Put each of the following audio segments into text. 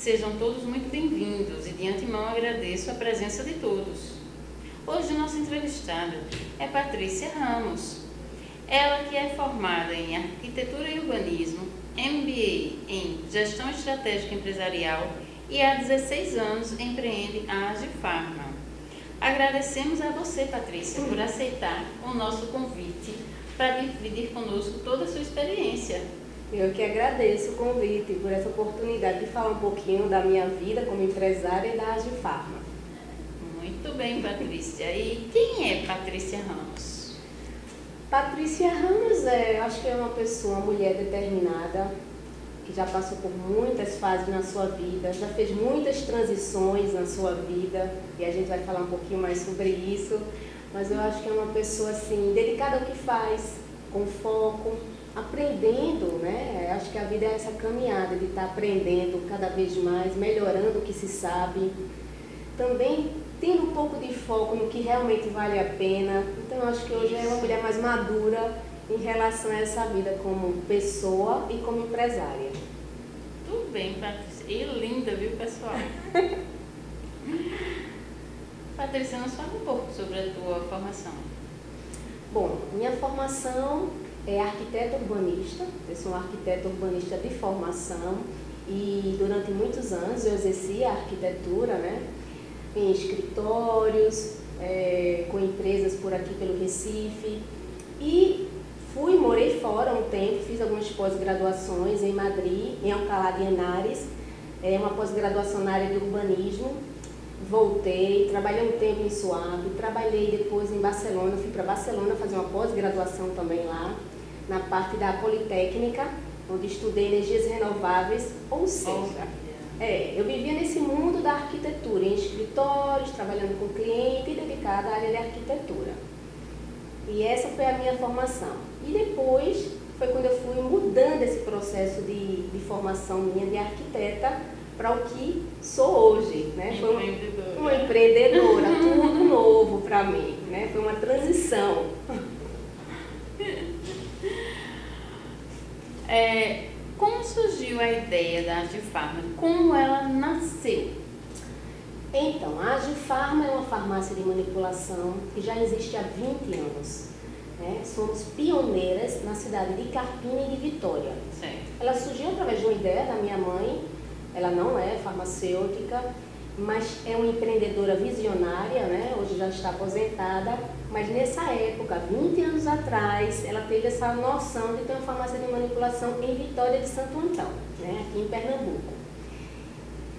Sejam todos muito bem-vindos e de antemão agradeço a presença de todos. Hoje nossa entrevistada é Patrícia Ramos. Ela que é formada em Arquitetura e Urbanismo, MBA em Gestão Estratégica Empresarial e há 16 anos empreende a Agifarma. Agradecemos a você, Patrícia, por aceitar o nosso convite para dividir conosco toda a sua experiência. Eu que agradeço o convite por essa oportunidade de falar um pouquinho da minha vida como empresária e da Agifarma. Muito bem, Patrícia. E quem é Patrícia Ramos? Patrícia Ramos eu acho que é uma pessoa, uma mulher determinada, que já passou por muitas fases na sua vida, já fez muitas transições na sua vida, e a gente vai falar um pouquinho mais sobre isso, mas eu acho que é uma pessoa assim, dedicada ao que faz, com foco, aprendendo, né? Acho que a vida é essa caminhada de estar aprendendo cada vez mais, melhorando o que se sabe, também tendo um pouco de foco no que realmente vale a pena. Então eu acho que hoje é uma mulher mais madura em relação a essa vida como pessoa e como empresária. Tudo bem, Patrícia. E linda, viu, pessoal? Patrícia, nos fala um pouco sobre a tua formação. Bom, minha formação é arquiteta urbanista. Eu sou uma arquiteta urbanista de formação e durante muitos anos eu exerci a arquitetura, né? Em escritórios, com empresas por aqui pelo Recife e morei fora um tempo, fiz algumas pós-graduações em Madrid, em Alcalá de Henares, uma pós-graduação na área de urbanismo, voltei, trabalhei um tempo em Suape, trabalhei depois em Barcelona, fui para Barcelona fazer uma pós-graduação também lá, na parte da Politécnica, onde estudei energias renováveis, ou seja, eu vivia nesse mundo da arquitetura, em escritórios, trabalhando com cliente e dedicada à área de arquitetura. E essa foi a minha formação. E depois foi quando eu fui mudando esse processo de formação minha de arquiteta para o que sou hoje, né? Foi uma empreendedora, tudo novo para mim, né? Foi uma transição. Como surgiu a ideia da Agifarma? Como ela nasceu? Então, a Agifarma é uma farmácia de manipulação que já existe há 20 anos. Né? Somos pioneiras na cidade de Carpina e de Vitória. Certo. Ela surgiu através de uma ideia da minha mãe. Ela não é farmacêutica, mas é uma empreendedora visionária, né? Hoje já está aposentada. Mas nessa época, 20 anos atrás, ela teve essa noção de ter uma farmácia de manipulação em Vitória de Santo Antão, né? Aqui em Pernambuco.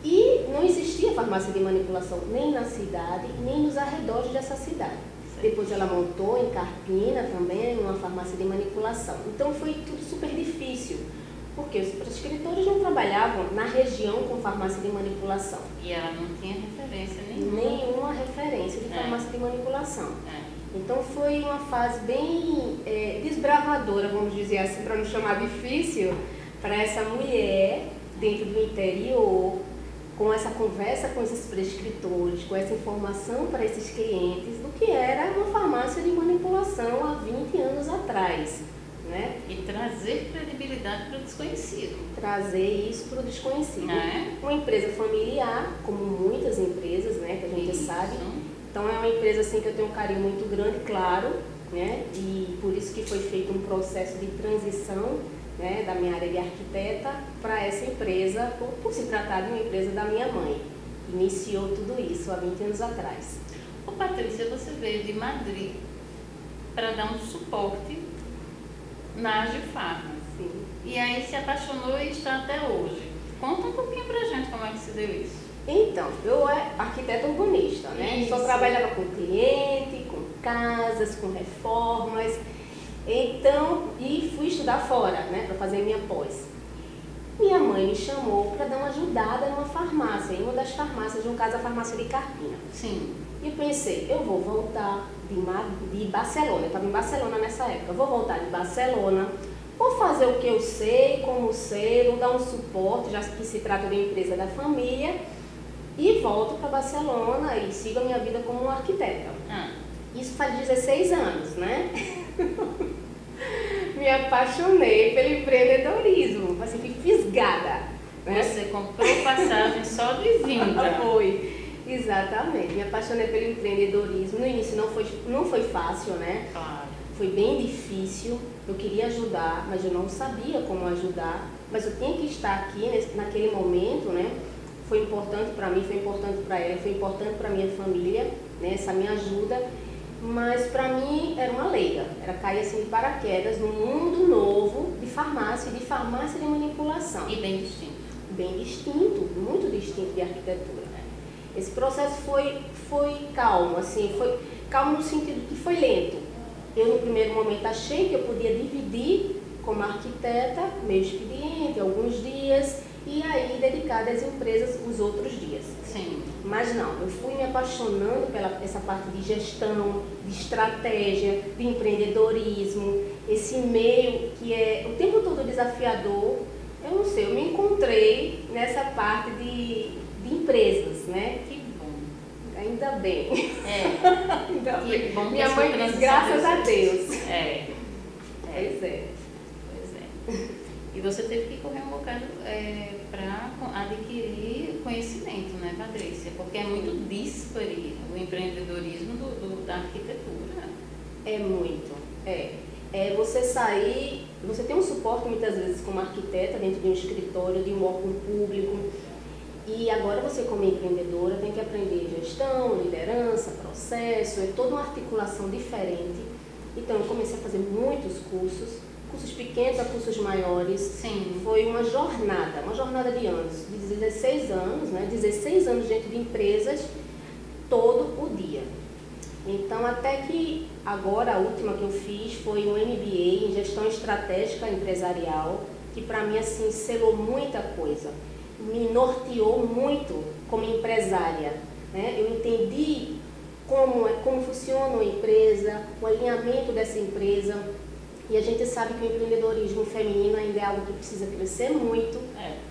E não existia farmácia de manipulação nem na cidade, nem nos arredores dessa cidade. Depois ela montou em Carpina também uma farmácia de manipulação. Então foi tudo super difícil, porque os prescritores não trabalhavam na região com farmácia de manipulação. E ela não tinha referência nenhuma. Nenhuma referência de farmácia de manipulação. Então foi uma fase bem desbravadora, vamos dizer assim, para não chamar difícil, para essa mulher dentro do interior, com essa conversa com esses prescritores, com essa informação para esses clientes do que era uma farmácia de manipulação há 20 anos atrás. Né? E trazer credibilidade para o desconhecido. Trazer isso para o desconhecido. Uma empresa familiar, como muitas empresas, né, que a gente sabe. Então é uma empresa assim, que eu tenho um carinho muito grande, claro, né? E por isso que foi feito um processo de transição, né, da minha área de arquiteta para essa empresa, por se tratar de uma empresa da minha mãe. Iniciou tudo isso há 20 anos atrás. Ô Patrícia, você veio de Madrid para dar um suporte na Agifarma. Sim. E aí se apaixonou e está até hoje. Conta um pouquinho pra gente como é que se deu isso. Então, eu sou arquiteta urbanista, né? Isso. Só trabalhava com cliente, com casas, com reformas. Então, e fui estudar fora, né? Para fazer minha pós. Minha mãe me chamou para dar uma ajudada numa farmácia, em uma das farmácias, no caso a farmácia de Carpina. Sim. E eu pensei, eu vou voltar de Barcelona, eu estava em Barcelona nessa época, eu vou voltar de Barcelona, vou fazer o que eu sei, como sei, vou dar um suporte, já que se trata de uma empresa da família, e volto para Barcelona e sigo a minha vida como uma arquiteta. Isso faz 16 anos, né? Me apaixonei pelo empreendedorismo, assim, fui fisgada. né? Você comprou passagem só de vinda. Foi, exatamente. Me apaixonei pelo empreendedorismo. No início não foi fácil, né? Claro. Foi bem difícil. Eu queria ajudar, mas eu não sabia como ajudar. Mas eu tinha que estar aqui naquele momento, né? Foi importante para mim, foi importante para ela, foi importante para minha família, né? Essa minha ajuda. Mas para mim era uma leiga, era cair assim de paraquedas num mundo novo de farmácia de manipulação. E bem distinto. Bem distinto, muito distinto de arquitetura. Esse processo foi calmo, assim, foi calmo no sentido que foi lento. Eu no primeiro momento achei que eu podia dividir como arquiteta meu expediente, alguns dias, e aí dedicar às empresas os outros dias. Sim. Mas não, eu fui me apaixonando pela essa parte de gestão, de estratégia, de empreendedorismo, esse meio que é o tempo todo desafiador. Eu não sei, eu me encontrei nessa parte de empresas, né? Que bom. Ainda bem. Ainda bem. Bom, minha mãe diz graças a Deus. Pois é. E você teve que correr um bocado para adquirir conhecimento, né, Patrícia? Porque é muito díspare o empreendedorismo da arquitetura. É muito, você sair, você tem um suporte muitas vezes como arquiteta dentro de um escritório, de um órgão público, e agora você como empreendedora tem que aprender gestão, liderança, processo, é toda uma articulação diferente. Então eu comecei a fazer muitos cursos pequenos a cursos maiores. Sim. Foi uma jornada de anos, de 16 anos, né? 16 anos dentro de empresas, todo o dia. Então, até que agora a última que eu fiz foi um MBA em Gestão Estratégica Empresarial, que para mim, assim, selou muita coisa, me norteou muito como empresária, né? Eu entendi como funciona uma empresa, o alinhamento dessa empresa. E a gente sabe que o empreendedorismo feminino ainda é algo que precisa crescer muito,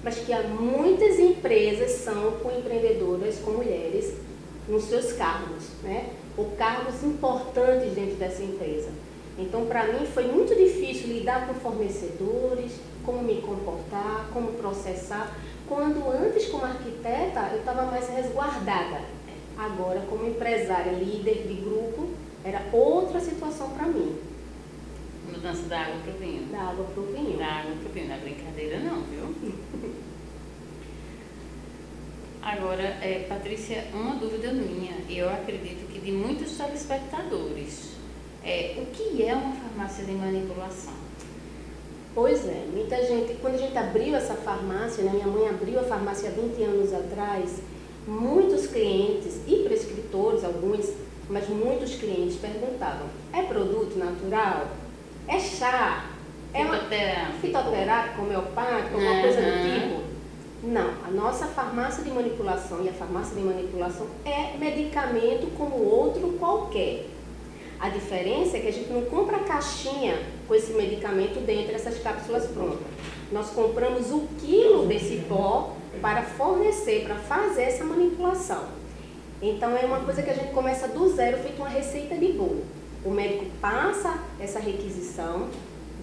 mas que há muitas empresas são com empreendedoras, com mulheres, nos seus cargos, né? Ou cargos importantes dentro dessa empresa. Então, para mim, foi muito difícil lidar com fornecedores, como me comportar, como processar, quando antes, como arquiteta, eu estava mais resguardada. Agora, como empresária, líder de grupo, era outra situação para mim. Mudança da água para o vinho. Da água para o vinho. Da água para o vinho, não é brincadeira não, viu? Agora, Patrícia, uma dúvida minha, e eu acredito que de muitos telespectadores, o que é uma farmácia de manipulação? Pois é, muita gente, quando a gente abriu essa farmácia, né, minha mãe abriu a farmácia há 20 anos atrás, muitos clientes e prescritores, alguns, mas muitos clientes perguntavam, é produto natural? É chá? É fitoterápico, homeopático, alguma coisa do tipo? Não, a nossa farmácia de manipulação e a farmácia de manipulação é medicamento como outro qualquer. A diferença é que a gente não compra a caixinha com esse medicamento dentro dessas cápsulas prontas. Nós compramos o quilo desse pó para fornecer, para fazer essa manipulação. Então é uma coisa que a gente começa do zero, feito uma receita de bolo. O médico passa essa requisição,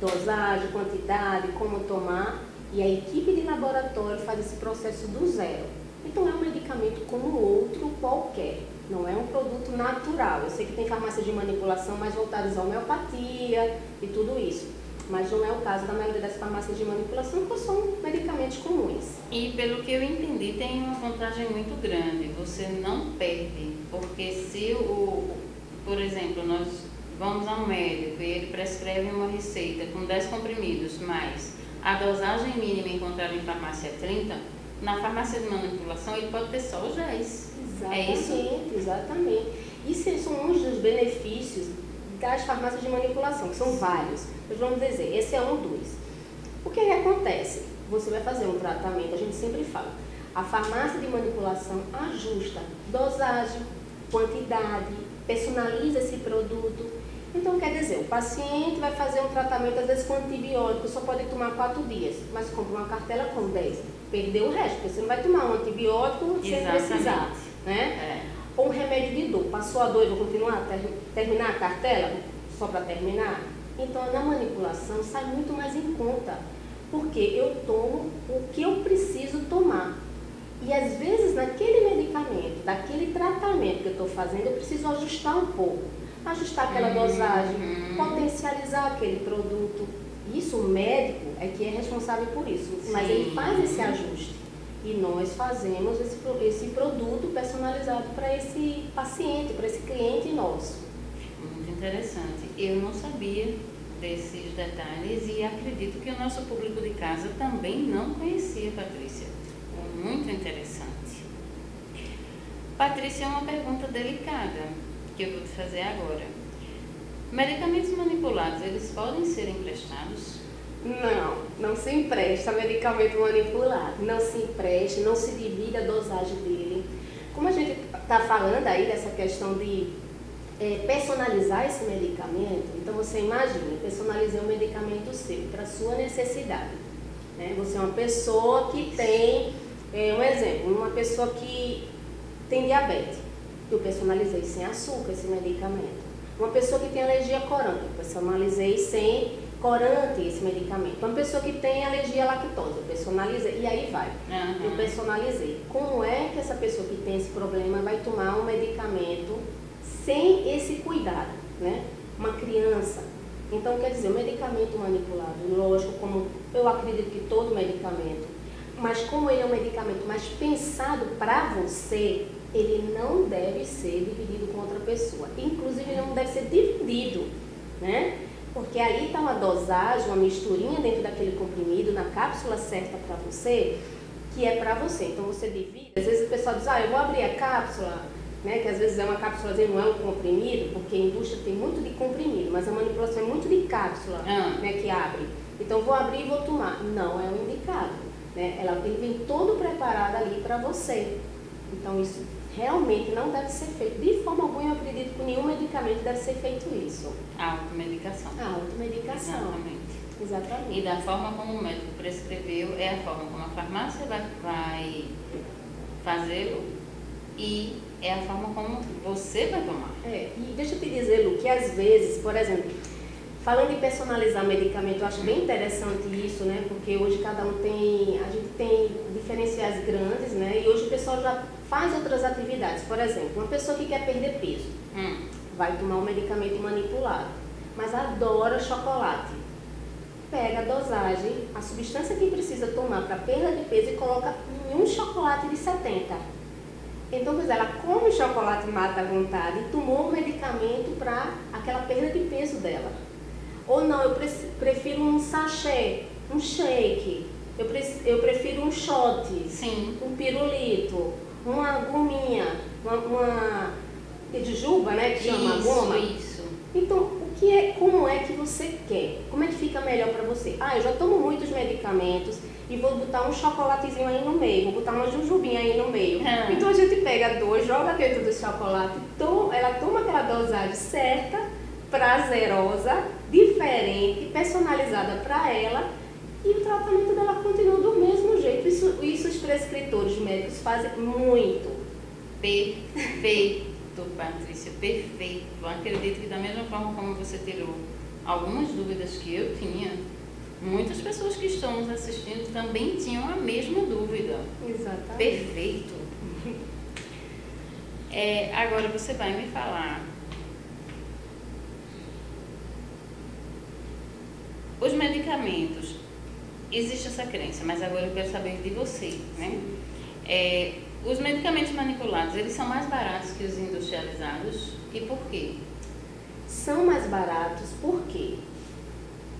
dosagem, quantidade, como tomar, e a equipe de laboratório faz esse processo do zero. Então é um medicamento como outro qualquer, não é um produto natural. Eu sei que tem farmácias de manipulação mais voltadas à homeopatia e tudo isso, mas não é o caso da maioria das farmácias de manipulação, que são medicamentos comuns. E pelo que eu entendi, tem uma vantagem muito grande, você não perde, porque se por exemplo, nós vamos a um médico e ele prescreve uma receita com 10 comprimidos, mas a dosagem mínima encontrada em farmácia é 30, na farmácia de manipulação ele pode ter só os 10. Exatamente, é isso? Exatamente. Isso são uns dos benefícios das farmácias de manipulação, que são vários. Mas vamos dizer, esse é um dos. O que acontece? Você vai fazer um tratamento, a gente sempre fala, a farmácia de manipulação ajusta dosagem, quantidade, personaliza esse produto. Então, quer dizer, o paciente vai fazer um tratamento, às vezes com antibiótico, só pode tomar 4 dias, mas compra uma cartela com 10. Perdeu o resto, porque você não vai tomar um antibiótico sem precisar, né? Ou um remédio de dor. Passou a dor, vou continuar, terminar a cartela, só para terminar? Então, na manipulação, sai muito mais em conta, porque eu tomo o que eu preciso tomar. E às vezes naquele medicamento, daquele tratamento que eu estou fazendo, eu preciso ajustar um pouco. Ajustar aquela dosagem, potencializar aquele produto. Isso, o médico é que é responsável por isso, mas ele faz esse ajuste. E nós fazemos esse produto personalizado para esse paciente, para esse cliente nosso. Muito interessante. Eu não sabia desses detalhes e acredito que o nosso público de casa também não conhecia, Patrícia. Muito interessante. Patrícia, uma pergunta delicada que eu vou te fazer agora. Medicamentos manipulados, eles podem ser emprestados? Não se empresta medicamento manipulado. Não se empresta, não se divide a dosagem dele. Como a gente está falando aí dessa questão de personalizar esse medicamento, então você imagina, personalizei um medicamento seu para a sua necessidade. Né? Você é uma pessoa que tem, um exemplo, uma pessoa que tem diabetes. Eu personalizei sem açúcar esse medicamento. Uma pessoa que tem alergia a corante, eu personalizei sem corante esse medicamento. Uma pessoa que tem alergia à lactose, eu personalizei, e aí vai. Eu personalizei. Como é que essa pessoa que tem esse problema vai tomar um medicamento sem esse cuidado, né? Uma criança. Então, quer dizer, o medicamento manipulado, lógico, como eu acredito que todo medicamento, mas como ele é um medicamento mais pensado para você, ele não deve ser dividido com outra pessoa. Inclusive, ele não deve ser dividido, né? Porque ali está uma dosagem, uma misturinha dentro daquele comprimido, na cápsula certa para você, que é para você. Então, você divide. Às vezes o pessoal diz, eu vou abrir a cápsula, né? Que às vezes é uma cápsula, não é um comprimido, porque a indústria tem muito de comprimido, mas a manipulação é muito de cápsula, né? Que abre. Então, vou abrir e vou tomar. Não é o indicado, né? Ele vem todo preparado ali para você. Então, isso realmente não deve ser feito. De forma alguma, eu acredito que nenhum medicamento deve ser feito isso. A automedicação. A automedicação. Exatamente. E da forma como o médico prescreveu, é a forma como a farmácia vai fazê-lo e é a forma como você vai tomar. E deixa eu te dizer, Lu, que às vezes, por exemplo, falando em personalizar medicamento, eu acho bem interessante isso, né? Porque hoje cada um tem, a gente tem diferenciais grandes, né? E hoje o pessoal já faz outras atividades. Por exemplo, uma pessoa que quer perder peso, vai tomar um medicamento manipulado, mas adora chocolate. Pega a dosagem, a substância que precisa tomar para perda de peso e coloca em um chocolate de 70. Então, quer dizer, ela come o chocolate e mata à vontade e tomou o medicamento para aquela perda de peso dela. Ou não, eu prefiro um sachê, um shake, eu prefiro um shot, um pirulito, uma gominha, uma de juba, né, que chama goma. Isso. Então, como é que você quer? Como é que fica melhor para você? Eu já tomo muitos medicamentos e vou botar um chocolatezinho aí no meio, vou botar uma jujubinha aí no meio. Então a gente pega dois, joga dentro do chocolate, ela toma aquela dosagem certa, prazerosa, diferente, personalizada para ela, e o tratamento dela continua do mesmo jeito. Isso os prescritores médicos fazem muito. Perfeito, Patrícia, perfeito. Acredito que da mesma forma como você tirou algumas dúvidas que eu tinha, muitas pessoas que estão nos assistindo também tinham a mesma dúvida. Exatamente. Perfeito. Agora você vai me falar. Os medicamentos, existe essa crença, mas agora eu quero saber de você, né? Os medicamentos manipulados, eles são mais baratos que os industrializados? E por quê? São mais baratos por quê?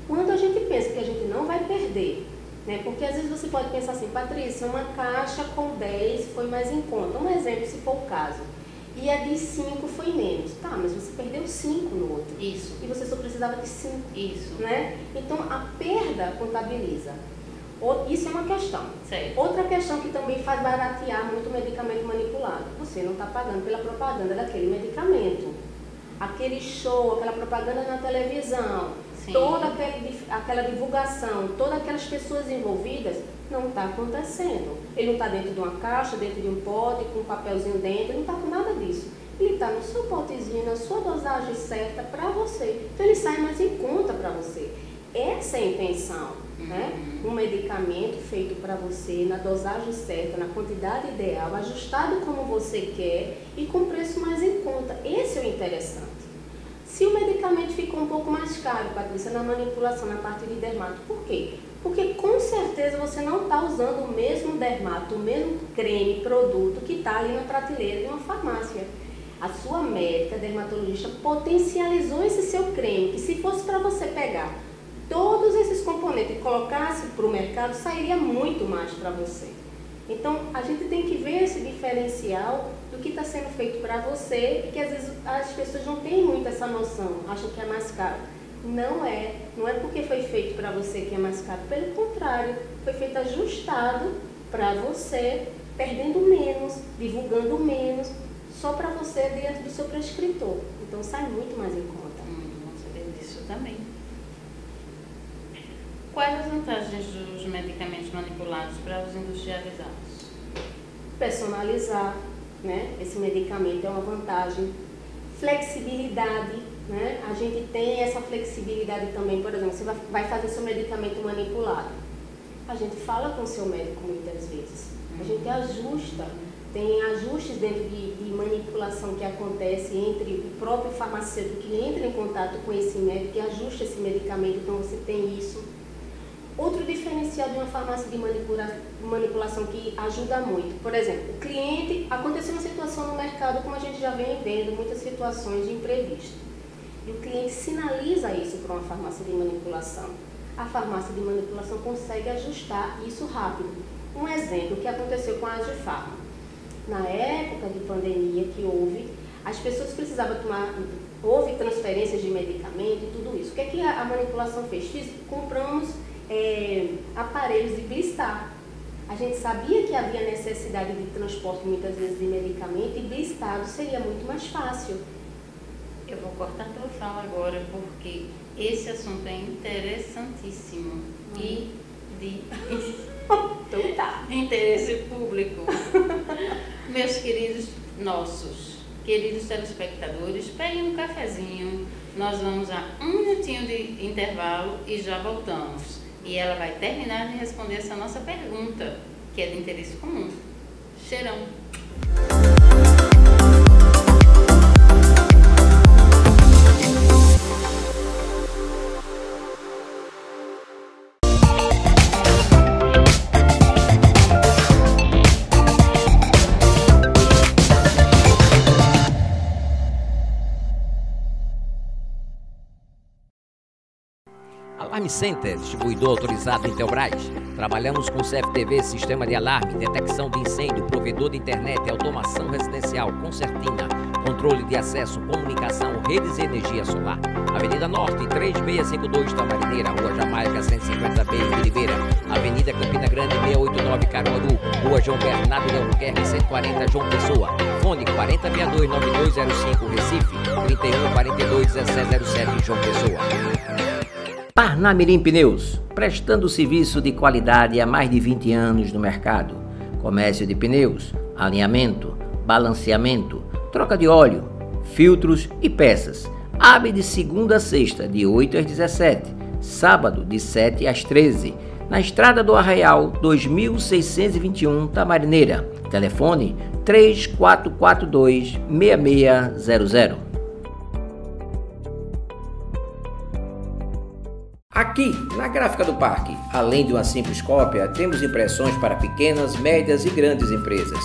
Quando a gente pensa que a gente não vai perder, né? Porque às vezes você pode pensar assim, Patrícia, uma caixa com 10 foi mais em conta. Um exemplo, se for o caso. E a de 5 foi menos. Tá, mas você perdeu 5 no outro. Isso. E você só precisava de 5. Isso. Né? Então, a perda contabiliza. Isso é uma questão. Certo. Outra questão que também faz baratear muito o medicamento manipulado. Você não está pagando pela propaganda daquele medicamento. Aquele show, aquela propaganda na televisão, toda aquela divulgação, todas aquelas pessoas envolvidas, não está acontecendo. Ele não está dentro de uma caixa, dentro de um pote, com um papelzinho dentro, ele não está com nada disso. Ele está no seu potezinho, na sua dosagem certa para você. Então ele sai mais em conta para você. essa é a intenção, né? Um medicamento feito para você, na dosagem certa, na quantidade ideal, ajustado como você quer e com preço mais em conta. Esse é o interessante. Se o medicamento ficou um pouco mais caro, Patrícia, na manipulação, na parte de dermato, por quê? Porque com certeza você não está usando o mesmo dermato, o mesmo creme, produto que está ali na prateleira de uma farmácia. A sua médica, dermatologista, potencializou esse seu creme, que se fosse para você pegar todos esses componentes e colocasse para o mercado, sairia muito mais para você. Então, a gente tem que ver esse diferencial do que está sendo feito para você, que às vezes as pessoas não têm muito essa noção, acham que é mais caro. Não é porque foi feito para você que é mais caro, pelo contrário, foi feito ajustado para você, perdendo menos, divulgando menos, só para você dentro do seu prescritor. Então sai muito mais em conta. Não sabia disso também. Quais as vantagens dos medicamentos manipulados para os industrializados? Personalizar, né? Esse medicamento é uma vantagem. Flexibilidade, né? A gente tem essa flexibilidade também, por exemplo, você vai fazer seu medicamento manipulado. A gente fala com o seu médico muitas vezes. A gente ajusta, tem ajustes dentro de manipulação que acontece entre o próprio farmacêutico que entra em contato com esse médico e ajusta esse medicamento, então você tem isso. Outro diferencial de uma farmácia de manipulação que ajuda muito, por exemplo, o cliente, aconteceu uma situação no mercado, como a gente já vem vendo, muitas situações de imprevisto. E o cliente sinaliza isso para uma farmácia de manipulação. A farmácia de manipulação consegue ajustar isso rápido. Um exemplo que aconteceu com a Agifarma. Na época de pandemia que houve, as pessoas precisavam houve transferências de medicamento e tudo isso. O que é que a manipulação fez? Compramos aparelhos de blistar. A gente sabia que havia necessidade de transporte muitas vezes de medicamento e blistado seria muito mais fácil. Eu vou cortar tua fala agora porque esse assunto é interessantíssimo e de então tá. interesse público. Meus nossos queridos telespectadores, peguem um cafezinho, nós vamos a um minutinho de intervalo e já voltamos. E ela vai terminar de responder essa nossa pergunta, que é de interesse comum. Cheirão! Alarme Center, distribuidor autorizado Intelbras. Trabalhamos com CFTV, sistema de alarme, detecção de incêndio, provedor de internet, automação residencial, concertina, controle de acesso, comunicação, redes e energia solar. Avenida Norte, 3652 Tamarineira, Rua Jamaica, 150B, em Oliveira. Avenida Campina Grande, 689 Caruaru, Rua João Bernardo de Albuquerque, 140 João Pessoa. Fone 4062-9205 Recife, 3142-1707 João Pessoa. Parnamirim Pneus, prestando serviço de qualidade há mais de 20 anos no mercado. Comércio de pneus, alinhamento, balanceamento, troca de óleo, filtros e peças. Abre de segunda a sexta, de 8 às 17, sábado de 7 às 13, na Estrada do Arraial, 2621 Tamarineira. Telefone 3442-6600. Aqui, na Gráfica do Parque, além de uma simples cópia, temos impressões para pequenas, médias e grandes empresas.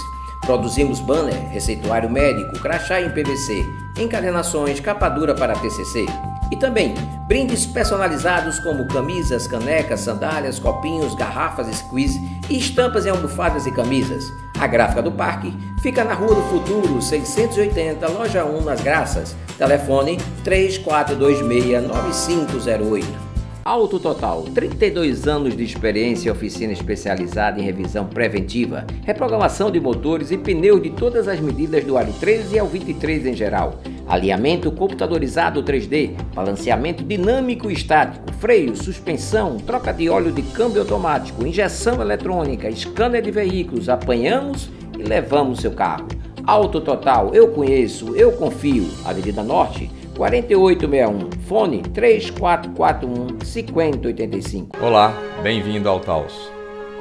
Produzimos banner, receituário médico, crachá em PVC, encadernações, capa dura para TCC. E também brindes personalizados como camisas, canecas, sandálias, copinhos, garrafas, squeeze e estampas em almofadas e camisas. A Gráfica do Parque fica na Rua do Futuro, 680, Loja 1, nas Graças. Telefone 3426-9508. Auto Total, 32 anos de experiência, oficina especializada em revisão preventiva, reprogramação de motores e pneus de todas as medidas do aro 13 ao 23 em geral. Alinhamento computadorizado 3D, balanceamento dinâmico e estático, freio, suspensão, troca de óleo de câmbio automático, injeção eletrônica, scanner de veículos, apanhamos e levamos seu carro. Auto Total, eu conheço, eu confio. Avenida Norte, 4861, fone 3441 5085. Olá, bem-vindo ao Taos.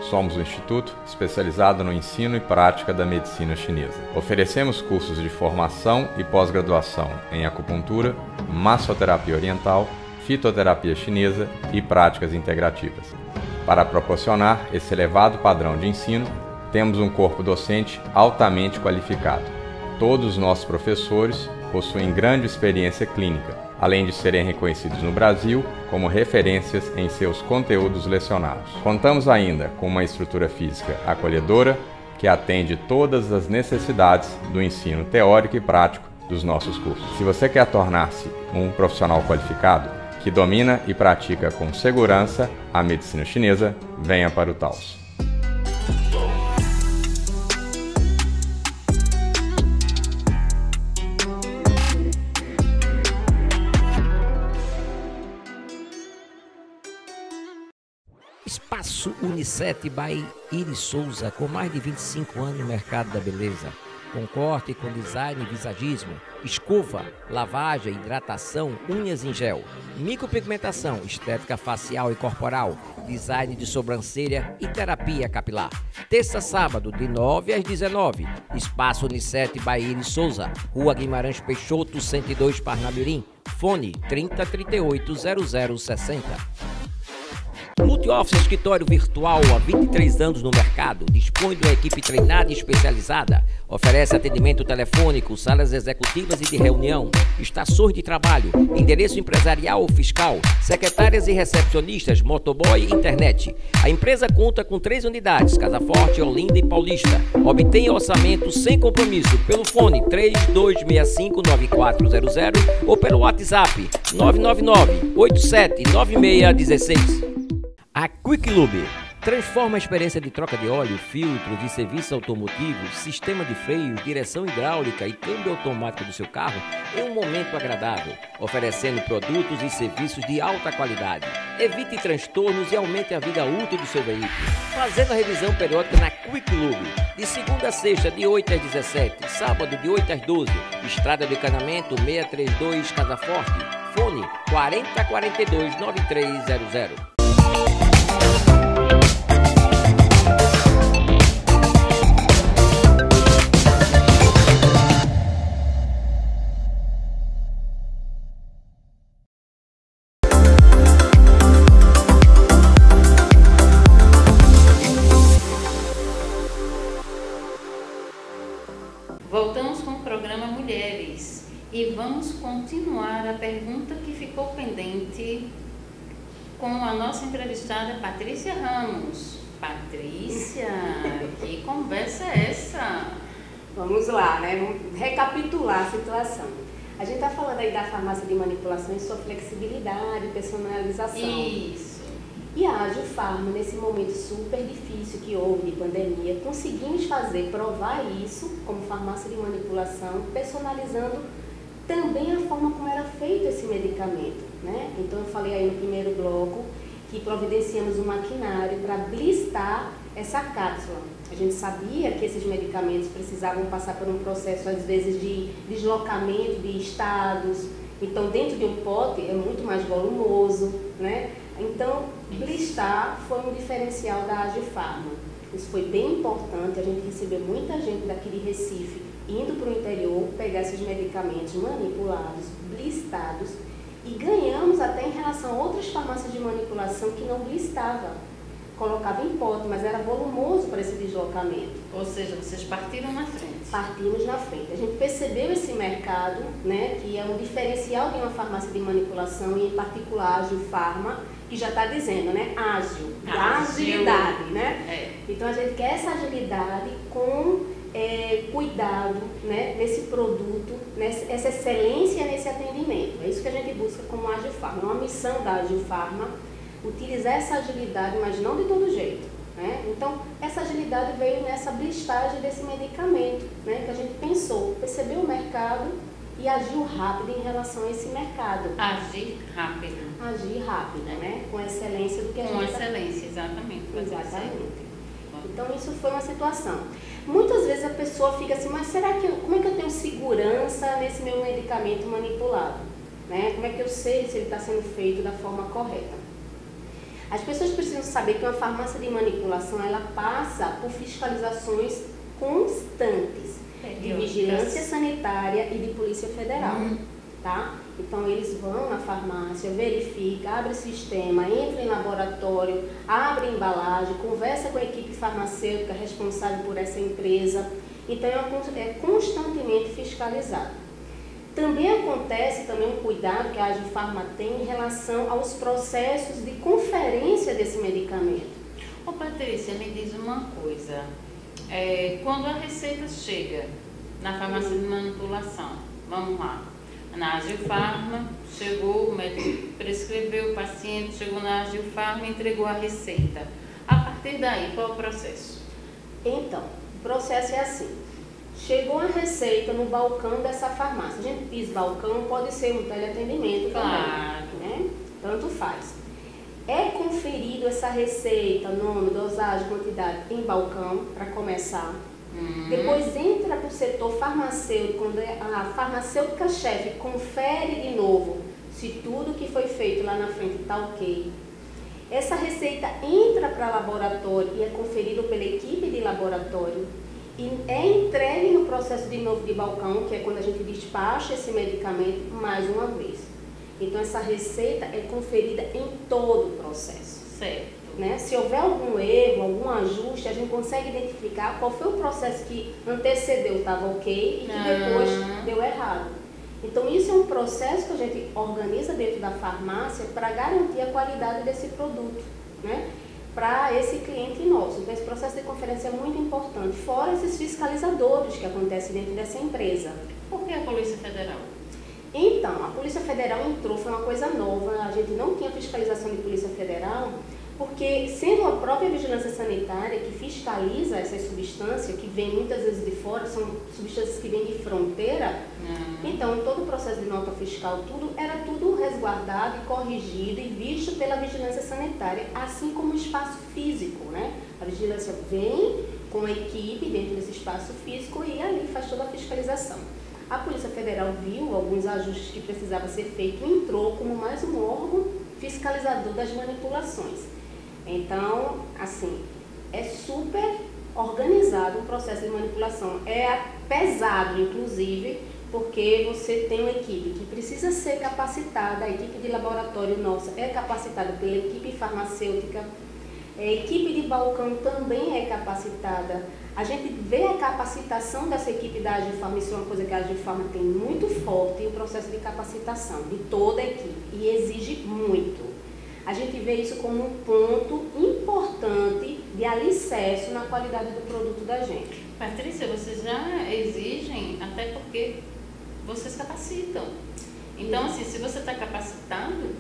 Somos um instituto especializado no ensino e prática da medicina chinesa. Oferecemos cursos de formação e pós-graduação em acupuntura, massoterapia oriental, fitoterapia chinesa e práticas integrativas. Para proporcionar esse elevado padrão de ensino, temos um corpo docente altamente qualificado. Todos os nossos professores possuem grande experiência clínica, além de serem reconhecidos no Brasil como referências em seus conteúdos lecionados. Contamos ainda com uma estrutura física acolhedora que atende todas as necessidades do ensino teórico e prático dos nossos cursos. Se você quer tornar-se um profissional qualificado, que domina e pratica com segurança a medicina chinesa, venha para o Taos. Espaço Unicet by Iris Souza, com mais de 25 anos no mercado da beleza. Com corte, com design e visagismo, escova, lavagem, hidratação, unhas em gel, micropigmentação, estética facial e corporal, design de sobrancelha e terapia capilar. Terça, sábado, de 9 às 19. Espaço Unicet by Iris Souza, Rua Guimarães Peixoto, 102, Parnamirim. Fone 3038 0060. Multioffice Escritório Virtual, há 23 anos no mercado, dispõe de uma equipe treinada e especializada, oferece atendimento telefônico, salas executivas e de reunião, estações de trabalho, endereço empresarial ou fiscal, secretárias e recepcionistas, motoboy e internet. A empresa conta com 3 unidades, Casa Forte, Olinda e Paulista. Obtenha orçamento sem compromisso pelo fone 3265-9400 ou pelo WhatsApp 999-879616. A Quick Lube transforma a experiência de troca de óleo, filtros e serviços automotivos, sistema de freios, direção hidráulica e câmbio automático do seu carro em um momento agradável, oferecendo produtos e serviços de alta qualidade. Evite transtornos e aumente a vida útil do seu veículo, fazendo a revisão periódica na Quick Lube, de segunda a sexta, de 8 às 17, sábado de 8 às 12, Estrada do Encanamento 632, Casa Forte, fone 4042-9300. Voltamos com o programa Mulheres e vamos continuar a pergunta que ficou pendente com a nossa entrevistada Patrícia Ramos. Patrícia, que conversa é essa? Vamos lá, né? Vamos recapitular a situação. A gente está falando aí da farmácia de manipulação e sua flexibilidade, personalização. Isso. E a Agiofarma, nesse momento super difícil que houve de pandemia, conseguimos provar isso como farmácia de manipulação, personalizando também a forma como era feito esse medicamento, né? Então eu falei aí no primeiro bloco que providenciamos um maquinário para blistar essa cápsula. A gente sabia que esses medicamentos precisavam passar por um processo, às vezes, de deslocamento de estados. Então, dentro de um pote é muito mais volumoso, né? Então, blistar foi um diferencial da Agiofarma. Isso foi bem importante, a gente recebeu muita gente daqui de Recife indo para o interior pegar esses medicamentos manipulados, blistados, e ganhamos até em relação a outras farmácias de manipulação que não blistavam. Colocava em pote, mas era volumoso para esse deslocamento. Ou seja, vocês partiram na frente. Partimos na frente. A gente percebeu esse mercado, né, que é um diferencial de uma farmácia de manipulação, e em particular a Agiofarma, que já está dizendo, né, ágil, agilidade, né? É. Então a gente quer essa agilidade com cuidado, né, nesse produto, essa excelência nesse atendimento. É isso que a gente busca como Agiofarma. É uma missão da Agiofarma utilizar essa agilidade, mas não de todo jeito, né? Então, essa agilidade veio nessa blistagem desse medicamento, né, que a gente pensou, percebeu o mercado e agiu rápido em relação a esse mercado. Agir rápido. Agir rápido, né? Com excelência do que a gente... Com excelência, exatamente. Exatamente. Então, isso foi uma situação. Muitas vezes a pessoa fica assim, mas será que como é que eu tenho segurança nesse meu medicamento manipulado? né? Como é que eu sei se ele está sendo feito da forma correta? As pessoas precisam saber que uma farmácia de manipulação, ela passa por fiscalizações constantes de vigilância sanitária e de Polícia Federal, tá? Então, eles vão na farmácia, verificam, abre sistema, entra em laboratório, abre embalagem, conversa com a equipe farmacêutica responsável por essa empresa. Então, é constantemente fiscalizado. Também acontece um cuidado que a Agifarma tem em relação aos processos de conferência desse medicamento. Ô Patrícia, me diz uma coisa. Quando a receita chega na farmácia de manipulação, vamos lá, na Agifarma, chegou, o médico prescreveu, o paciente chegou na Agifarma e entregou a receita. A partir daí, qual é o processo? Então, o processo é assim. Chegou a receita no balcão dessa farmácia. A gente diz balcão, pode ser um teleatendimento claro. Também, né? Tanto faz. É conferido essa receita, nome, dosagem, quantidade em balcão, para começar. Depois entra para o setor farmacêutico, quando a farmacêutica-chefe confere de novo se tudo que foi feito lá na frente está ok. Essa receita entra para laboratório e é conferido pela equipe de laboratório. E é entregue no processo de novo de balcão, que é quando a gente despacha esse medicamento mais uma vez. Então, essa receita é conferida em todo o processo. Certo. Né? Se houver algum erro, algum ajuste, a gente consegue identificar qual foi o processo que antecedeu, estava ok, e que depois deu errado. Então, isso é um processo que a gente organiza dentro da farmácia para garantir a qualidade desse produto, né? Para esse cliente nosso. Então, esse processo de conferência é muito importante, fora esses fiscalizadores que acontecem dentro dessa empresa. Por que a Polícia Federal? Então, a Polícia Federal entrou, foi uma coisa nova, a gente não tinha fiscalização de Polícia Federal, porque sendo a própria vigilância sanitária que fiscaliza essas substâncias, que vêm muitas vezes de fora, são substâncias que vêm de fronteira, então todo o processo de nota fiscal, era tudo resguardado e corrigido e visto pela vigilância sanitária, assim como o espaço físico, né? A vigilância vem com a equipe dentro desse espaço físico e ali faz toda a fiscalização. A Polícia Federal viu alguns ajustes que precisavam ser feitos e entrou como mais um órgão fiscalizador das manipulações. Então, assim, é super organizado o processo de manipulação. É pesado, inclusive, porque você tem uma equipe que precisa ser capacitada, a equipe de laboratório nossa é capacitada pela equipe farmacêutica, a equipe de balcão também é capacitada. A gente vê a capacitação dessa equipe da Agifarma, isso é uma coisa que a Agifarma tem muito forte, o processo de capacitação de toda a equipe, e exige muito. A gente vê isso como um ponto importante de alicerce na qualidade do produto da gente. Patrícia, vocês já exigem, até porque vocês capacitam. Então, assim, se você está capacitado,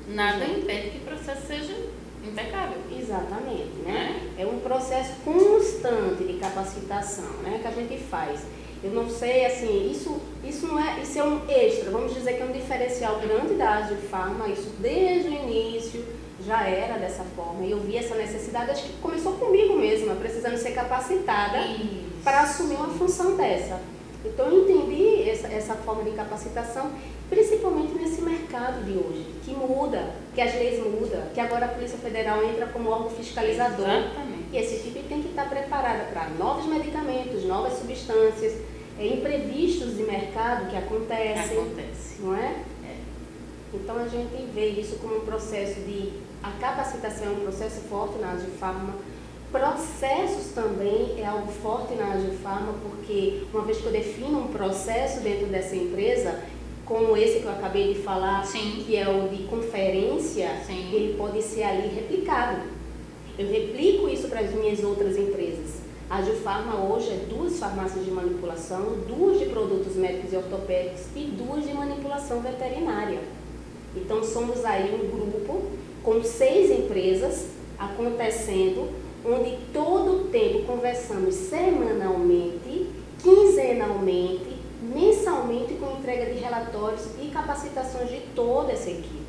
nada impede que o processo seja impecável. Exatamente, né? É um processo constante de capacitação, né, que a gente faz. Eu não sei, assim, isso é um extra, vamos dizer que é um diferencial grande da Agifarma, isso desde o início já era dessa forma. E eu vi essa necessidade, acho que começou comigo mesma, precisando ser capacitada para assumir uma função dessa. Então eu entendi essa forma de capacitação, principalmente nesse mercado de hoje, que muda, que as leis mudam, que agora a Polícia Federal entra como órgão fiscalizador. Exatamente. E esse equipe tem que estar preparada para novos medicamentos, novas substâncias, imprevistos de mercado que acontecem. Não é? Então a gente vê isso como um processo a capacitação é um processo forte na Agifarma. Processos também é algo forte na Agifarma, porque uma vez que eu defino um processo dentro dessa empresa, como esse que eu acabei de falar, Sim. que é o de conferência, Sim. ele pode ser ali replicado. Eu replico isso para as minhas outras empresas. A Agifarma hoje é 2 farmácias de manipulação, 2 de produtos médicos e ortopédicos e 2 de manipulação veterinária. Então somos aí um grupo com 6 empresas acontecendo, onde todo o tempo conversamos semanalmente, quinzenalmente, mensalmente com entrega de relatórios e capacitações de toda essa equipe.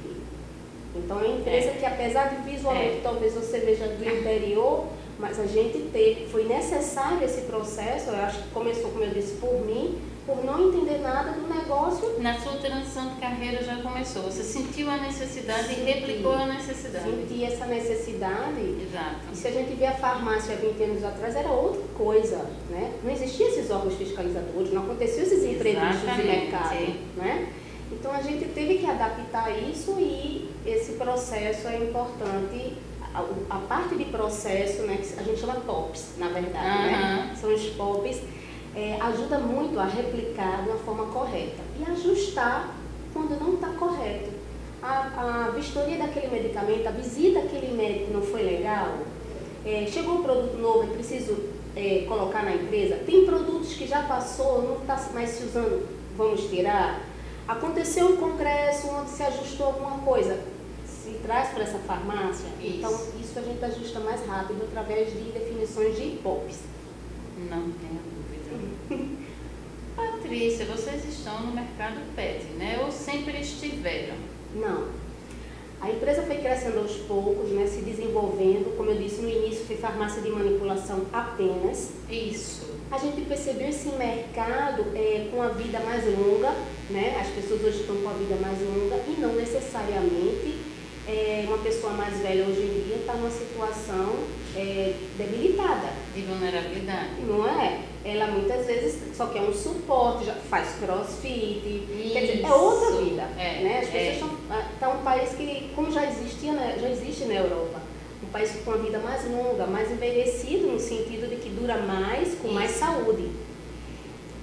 Então é uma empresa que, apesar de visualmente talvez você veja do interior, mas a gente foi necessário esse processo, eu acho que começou, como eu disse, por mim, por não entender nada do negócio. Na sua transição de carreira já começou, você sentiu a necessidade e replicou a necessidade. Senti essa necessidade. Exato. E se a gente vê a farmácia há 20 anos atrás, era outra coisa, né? Não existiam esses órgãos fiscalizadores, não aconteciam esses imprevistos de mercado, né? Então a gente teve que adaptar isso e esse processo é importante. A parte de processo, né, que a gente chama TOPs, na verdade, né? São os POPs, ajuda muito a replicar de uma forma correta e ajustar quando não está correto. A vistoria daquele medicamento, a visita daquele médico não foi legal, chegou um produto novo e preciso colocar na empresa, tem produtos que já passou, não está mais se usando, vamos tirar. Aconteceu um congresso onde se ajustou alguma coisa, se traz para essa farmácia, então isso a gente ajusta mais rápido através de definições de POPs. Não tenho dúvida. Patrícia, vocês estão no mercado PET, né? Ou sempre estiveram? Não. A empresa foi crescendo aos poucos, né, se desenvolvendo. Como eu disse, no início foi farmácia de manipulação apenas. Isso. A gente percebeu esse mercado com a vida mais longa, né? As pessoas hoje estão com a vida mais longa e não necessariamente uma pessoa mais velha hoje em dia está numa situação debilitada. De vulnerabilidade. Não é? Ela muitas vezes só quer um suporte, já faz crossfit, quer dizer, é outra vida. Né? As pessoas tá um país que, como já existe na Europa, um país com uma vida mais longa, mais envelhecido, no sentido de que dura mais, com mais saúde.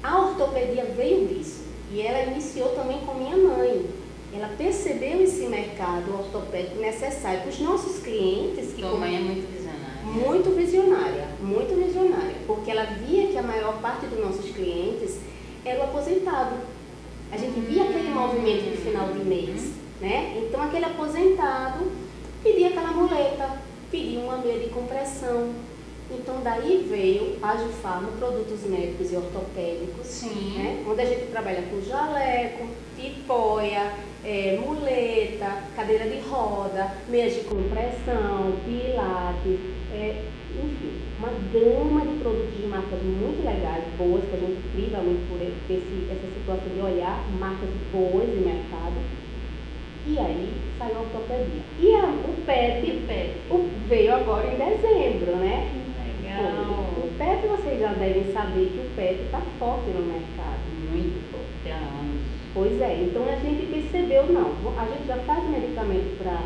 A ortopedia veio disso e ela iniciou também com minha mãe. Ela percebeu esse mercado ortopédico necessário para os nossos clientes. Sua mãe é muito visionária. Muito visionária, porque ela via que a maior parte dos nossos clientes era o aposentado. A gente via aquele movimento de final de mês, né? Então aquele aposentado pedia aquela muleta, pedia uma meia de compressão. Então daí veio a Agifarma, produtos médicos e ortopédicos, né? Onde a gente trabalha com jaleco, tipóia, muleta, cadeira de roda, meias de compressão, pilates, enfim, uma gama de produtos de marcas muito legais, boas, que a gente priva muito por essa situação de olhar marcas boas de mercado. E aí saiu a ortopedia. E o PET veio agora em dezembro, né? Legal. O PET, vocês já devem saber que o PET está forte no mercado. Muito forte, há anos. Pois é, então a gente percebeu, não, a gente já faz medicamento para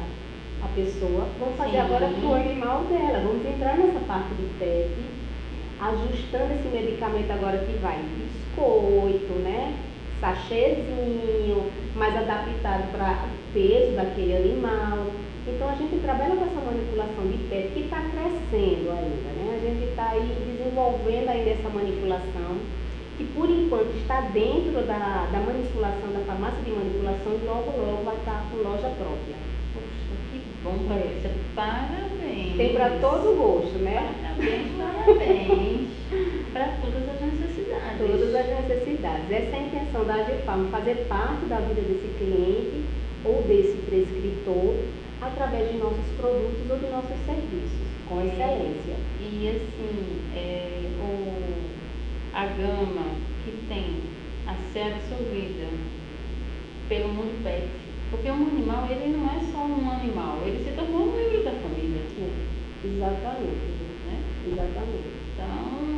a pessoa, vamos fazer agora para o animal dela, vamos entrar nessa parte de PET, ajustando esse medicamento agora que vai em biscoito, né? Sachêzinho, mais adaptado para o peso daquele animal. Então a gente trabalha com essa manipulação de PET que está crescendo ainda, né? A gente está aí desenvolvendo ainda essa manipulação, que por enquanto está dentro da manipulação, da farmácia de manipulação, e logo vai estar com loja própria. Poxa, que bom, Patrícia. Parabéns. Tem para todo gosto, né? Parabéns. Para todas as necessidades. Todas as necessidades. Essa é a intenção da Agifarma, fazer parte da vida desse cliente ou desse prescritor através de nossos produtos ou de nossos serviços, com excelência. E assim, a gama que tem a ser absorvida pelo mundo PET, porque um animal, ele não é só um animal, ele se tornou um membro da família. Exatamente. Né? Exatamente. Então,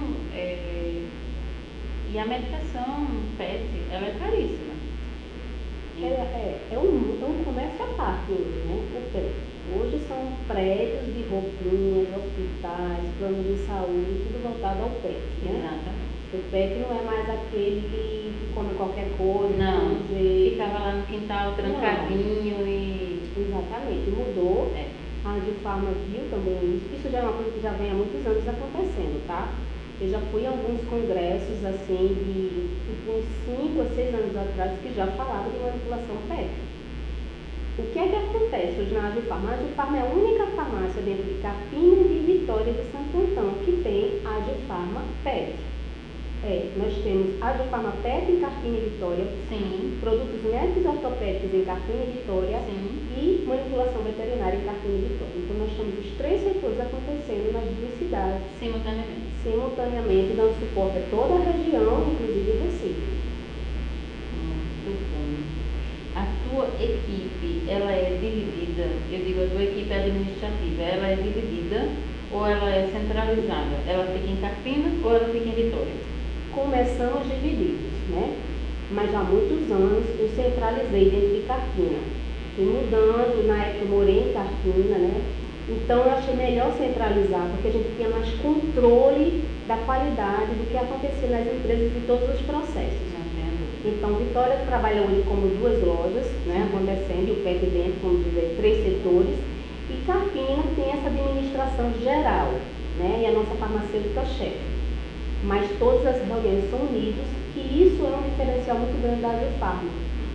e a medicação PET, ela é caríssima. É um comércio à parte hoje, né? O PET. Hoje são prédios de roupinhas, hospitais, planos de saúde, tudo voltado ao PET, né? Exatamente. O PET não é mais aquele que come qualquer coisa, Não, ficava lá no quintal trancadinho e... Exatamente, mudou. A Agifarma viu também isso. Isso já é uma coisa que já vem há muitos anos acontecendo, tá? Eu já fui em alguns congressos, assim, de uns 5 a 6 anos atrás, que já falavam de manipulação PET. O que é que acontece hoje na Agifarma? A Agifarma é a única farmácia dentro de Carpina e de Vitória de Santo Antão que tem a Agifarma PET. Nós temos a Agifarma PET em Carpina e Vitória, Sim. produtos médicos ortopédicos em Carpina e Vitória, Sim. e manipulação veterinária em Carpina e Vitória. Então nós temos os 3 setores acontecendo nas 2 cidades, Simultaneamente. simultaneamente, dando suporte a toda a região, inclusive Recife. a tua equipe, ela é dividida, eu digo a tua equipe administrativa, ela é dividida ou ela é centralizada? Ela fica em Carpina ou ela fica em Vitória? Começamos divididos, né? Mas há muitos anos eu centralizei dentro de Carpina. Fui mudando, na época eu morei em Carpina, né? Então eu achei melhor centralizar, porque a gente tinha mais controle da qualidade do que acontecia nas empresas de todos os processos. Então, Vitória trabalha hoje como 2 lojas, né, acontecendo, e o PEC dentro, vamos dizer, 3 setores, e Carpina tem essa administração geral, né, e a nossa farmacêutica-chefe. Mas todas as reuniões são unidas, e isso é um diferencial muito grande da Agifarma.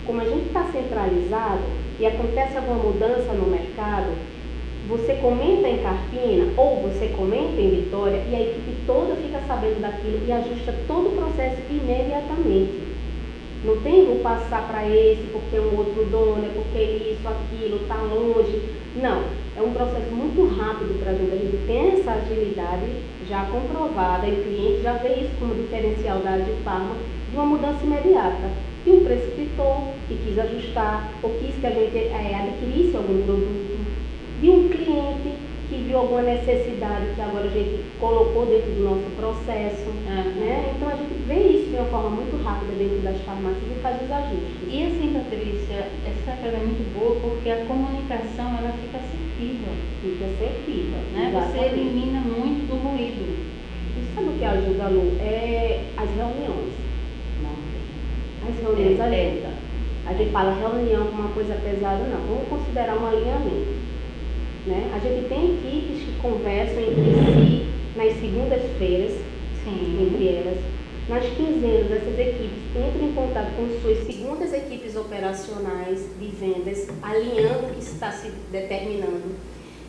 Como a gente está centralizado e acontece alguma mudança no mercado, você comenta em Carpina ou você comenta em Vitória e a equipe toda fica sabendo daquilo e ajusta todo o processo imediatamente. Não tem vou passar para esse porque é um outro dono, é porque isso, aquilo, está longe. Não, é um processo muito rápido para a gente tem essa agilidade já comprovada e o cliente já vê isso como diferencial da Agifarma de uma mudança imediata. E um prescritor que quis ajustar ou quis que a gente adquirisse algum produto, de um cliente que viu alguma necessidade que agora a gente colocou dentro do nosso processo, né? Então a gente vê isso de uma forma muito rápida dentro das farmácias e faz os ajustes. E assim, Patrícia, essa coisa é muito boa porque a comunicação ela fica assertiva. Fica assertiva, né? Você elimina muito do ruído. E sabe o que ajuda, Lu? É as reuniões. As reuniões ajudam. A gente fala reunião como uma coisa pesada, não. Vamos considerar um alinhamento. Né? A gente tem equipes que conversam entre si nas segundas-feiras, entre elas. Nas quinzenas, essas equipes entram em contato com suas segundas equipes operacionais de vendas, alinhando o que está se determinando.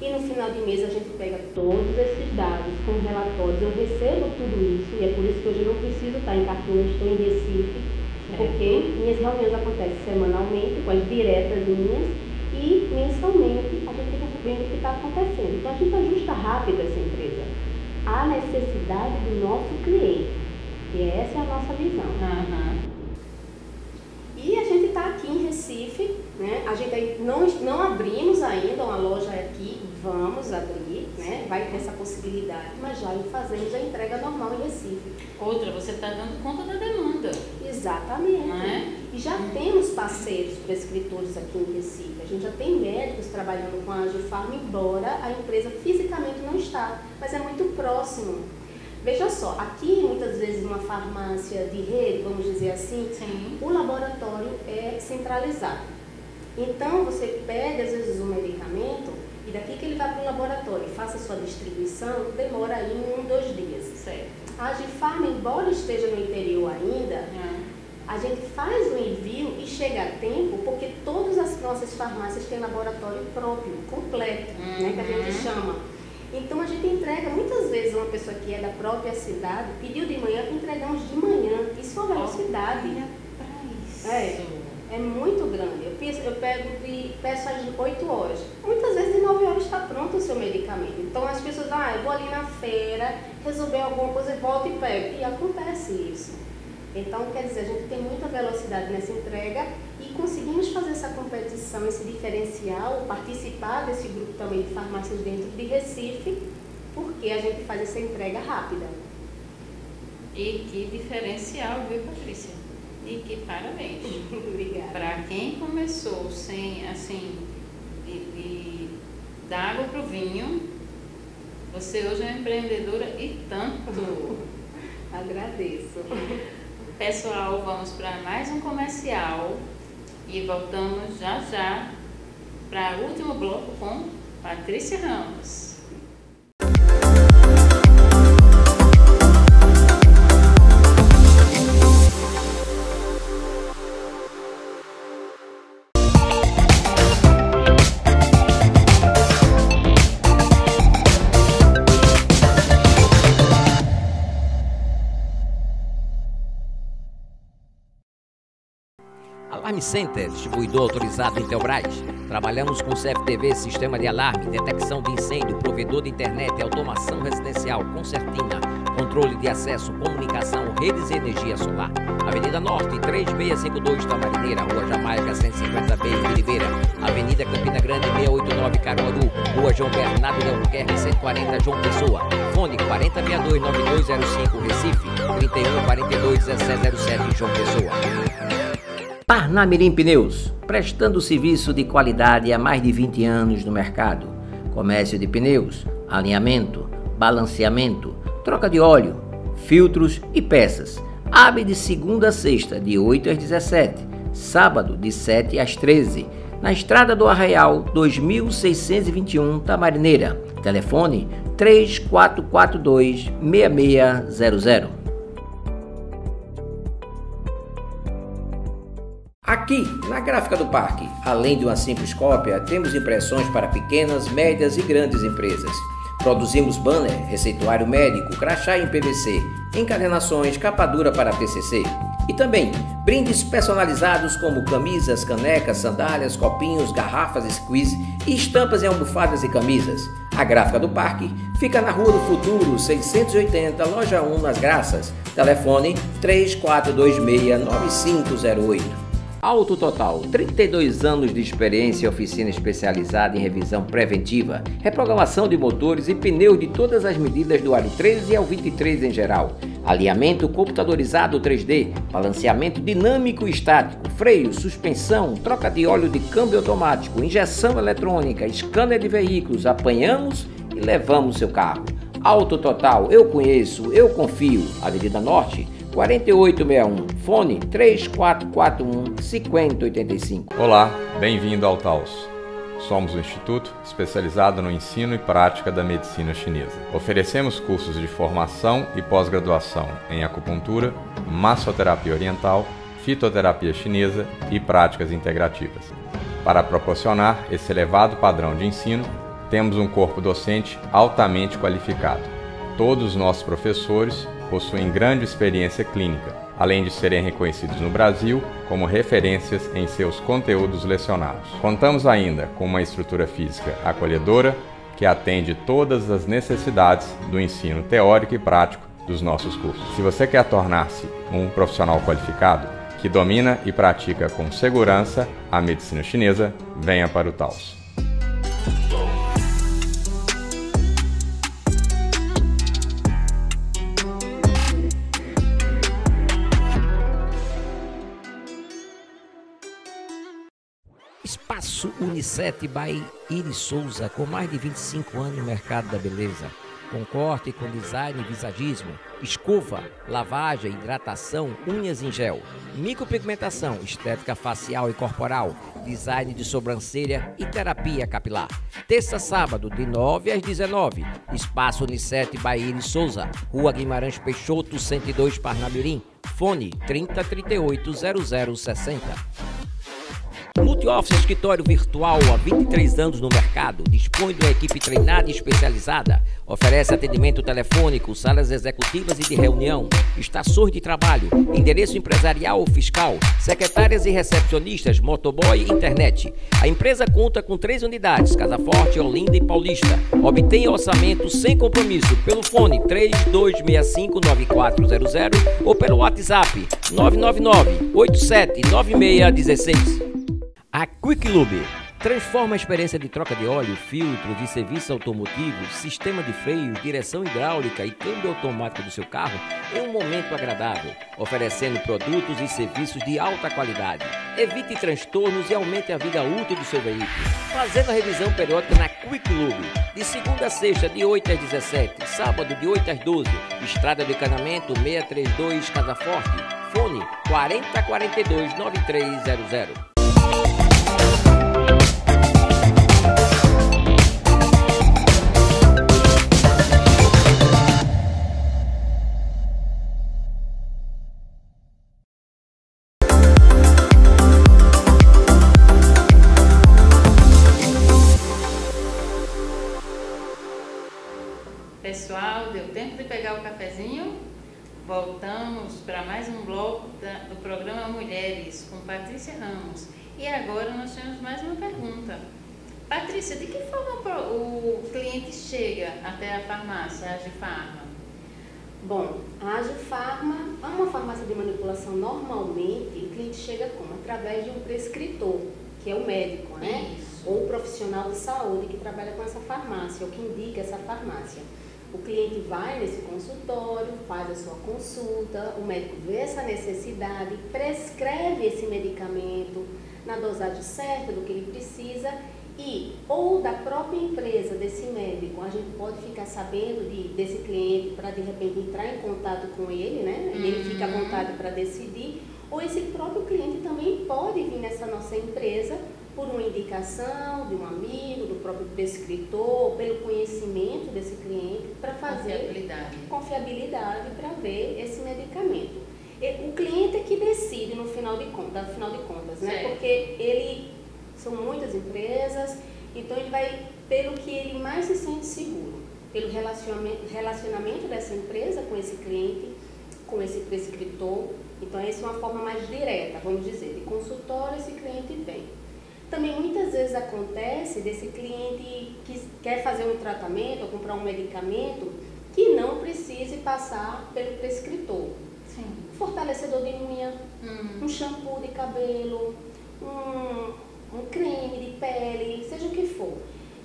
E no final de mês a gente pega todos esses dados com relatórios. Eu recebo tudo isso e é por isso que hoje eu não preciso estar em Carpina, estou em Recife, porque minhas reuniões acontecem semanalmente com as diretas minhas e mensalmente a gente fica sabendo o que está acontecendo. Então a gente ajusta rápido essa empresa à necessidade do nosso cliente. E essa é a nossa visão. E a gente está aqui em Recife, né? A gente não abrimos ainda uma loja aqui, vamos abrir, né? Vai ter essa possibilidade, mas já fazemos a entrega normal em Recife. Outra, você está dando conta da demanda. Exatamente. Não é? E já temos parceiros prescritores aqui em Recife. A gente já tem médicos trabalhando com a Agifarma, embora a empresa fisicamente não está, mas é muito próximo. Veja só, aqui muitas vezes numa farmácia de rede, vamos dizer assim, o laboratório é centralizado. Então você pede às vezes um medicamento e daqui que ele vai para o laboratório e faça a sua distribuição, demora aí 1, 2 dias. Certo. A Agifarma, embora esteja no interior ainda, a gente faz o envio e chega a tempo, porque todas as nossas farmácias têm laboratório próprio, completo, né, que a gente chama. Então a gente entrega, muitas vezes uma pessoa que é da própria cidade, pediu de manhã, entregamos de manhã. Isso é uma velocidade. É muito grande. Eu peço às 8 horas. Muitas vezes em 9 horas está pronto o seu medicamento. Então as pessoas, eu vou ali na feira, resolver alguma coisa, volto e pego. E acontece isso. Então, quer dizer, a gente tem muita velocidade nessa entrega e conseguimos fazer essa competição, esse diferencial, participar desse grupo também de farmácias dentro de Recife, porque a gente faz essa entrega rápida. E que diferencial, viu, Patrícia? E que parabéns. Obrigada. Para quem começou sem, assim, da água para o vinho, você hoje é uma empreendedora e tanto. Agradeço. Pessoal, vamos para mais um comercial e voltamos já para o último bloco com Patrícia Ramos. Alarme Home Center, distribuidor autorizado Intelbras. Trabalhamos com CFTV, sistema de alarme, detecção de incêndio, provedor de internet, automação residencial, concertina, controle de acesso, comunicação, redes e energia solar. Avenida Norte, 3652 Tamarineira, Rua Jamaica, 150B em Oliveira. Avenida Campina Grande, 689 Caruaru, Rua João Bernardo de Albuquerque, 140 João Pessoa. Fone 4062-9205 Recife, 3142-1707 João Pessoa. Parnamirim Pneus, prestando serviço de qualidade há mais de 20 anos no mercado. Comércio de pneus, alinhamento, balanceamento, troca de óleo, filtros e peças. Abre de segunda a sexta, de 8 às 17, sábado de 7 às 13, na Estrada do Arraial, 2621 Tamarineira. Telefone 3442-6600. Aqui, na Gráfica do Parque, além de uma simples cópia, temos impressões para pequenas, médias e grandes empresas. Produzimos banner, receituário médico, crachá em PVC, encadernações, capa dura para TCC. E também brindes personalizados como camisas, canecas, sandálias, copinhos, garrafas, squeeze e estampas em almofadas e camisas. A Gráfica do Parque fica na Rua do Futuro, 680, Loja 1, nas Graças. Telefone 3426-9508. Auto Total, 32 anos de experiência, oficina especializada em revisão preventiva, reprogramação de motores e pneus de todas as medidas do aro 13 ao 23 em geral. Alinhamento computadorizado 3D, balanceamento dinâmico e estático, freio, suspensão, troca de óleo de câmbio automático, injeção eletrônica, scanner de veículos, apanhamos e levamos seu carro. Auto Total, eu conheço, eu confio. Avenida Norte, 4861, fone 3441-5085. Olá, bem-vindo ao Taos. Somos um instituto especializado no ensino e prática da medicina chinesa. Oferecemos cursos de formação e pós-graduação em acupuntura, massoterapia oriental, fitoterapia chinesa e práticas integrativas. Para proporcionar esse elevado padrão de ensino, temos um corpo docente altamente qualificado. Todos os nossos professores possuem grande experiência clínica, além de serem reconhecidos no Brasil como referências em seus conteúdos lecionados. Contamos ainda com uma estrutura física acolhedora que atende todas as necessidades do ensino teórico e prático dos nossos cursos. Se você quer tornar-se um profissional qualificado, que domina e pratica com segurança a medicina chinesa, venha para o Taos. Espaço Unicet by Iris Souza, com mais de 25 anos no mercado da beleza. Com corte, com design e visagismo, escova, lavagem, hidratação, unhas em gel, micropigmentação, estética facial e corporal, design de sobrancelha e terapia capilar. Terça, sábado, de 9 às 19. Espaço Unicet by Iris Souza, Rua Guimarães Peixoto, 102, Parnamirim. Fone 3038-0060. Multioffice Escritório Virtual, há 23 anos no mercado, dispõe de uma equipe treinada e especializada, oferece atendimento telefônico, salas executivas e de reunião, estações de trabalho, endereço empresarial ou fiscal, secretárias e recepcionistas, motoboy e internet. A empresa conta com 3 unidades, Casa Forte, Olinda e Paulista. Obtenha orçamento sem compromisso pelo fone 3265-9400 ou pelo WhatsApp 999-879616. A Quick Lube transforma a experiência de troca de óleo, filtros e serviço automotivo, sistema de freios, direção hidráulica e câmbio automático do seu carro em um momento agradável, oferecendo produtos e serviços de alta qualidade. Evite transtornos e aumente a vida útil do seu veículo, fazendo a revisão periódica na Quick Lube, de segunda a sexta, de 8 às 17, sábado de 8 às 12, Estrada do Encanamento 632, Casa Forte, fone 4042-9300. Pessoal, deu tempo de pegar o cafezinho? Voltamos para mais um bloco do programa Mulheres com Patrícia Ramos. E agora nós temos mais uma pergunta. Patrícia, de que forma o cliente chega até a farmácia, a Agifarma? Bom, a Agifarma é uma farmácia de manipulação. Normalmente, o cliente chega como? Através de um prescritor, que é o médico, né? Isso. Ou o profissional de saúde que trabalha com essa farmácia, ou que indica essa farmácia. O cliente vai nesse consultório, faz a sua consulta, o médico vê essa necessidade, prescreve esse medicamento na dosagem certa do que ele precisa e ou da própria empresa desse médico, a gente pode ficar sabendo desse cliente para de repente entrar em contato com ele, né? E ele fica à vontade para decidir, ou esse próprio cliente também pode vir nessa nossa empresa por uma indicação de um amigo, do próprio prescritor, pelo conhecimento desse cliente, para fazer confiabilidade para ver esse medicamento. O cliente é que decide no final de contas, né? Porque são muitas empresas, então ele vai pelo que ele mais se sente seguro, pelo relacionamento dessa empresa com esse cliente, com esse prescritor. Então essa é uma forma mais direta, vamos dizer, de consultório esse cliente vem. Também muitas vezes acontece desse cliente que quer fazer um tratamento ou comprar um medicamento que não precise passar pelo prescritor. Sim. Um fortalecedor de unha, um shampoo de cabelo, um creme de pele, seja o que for.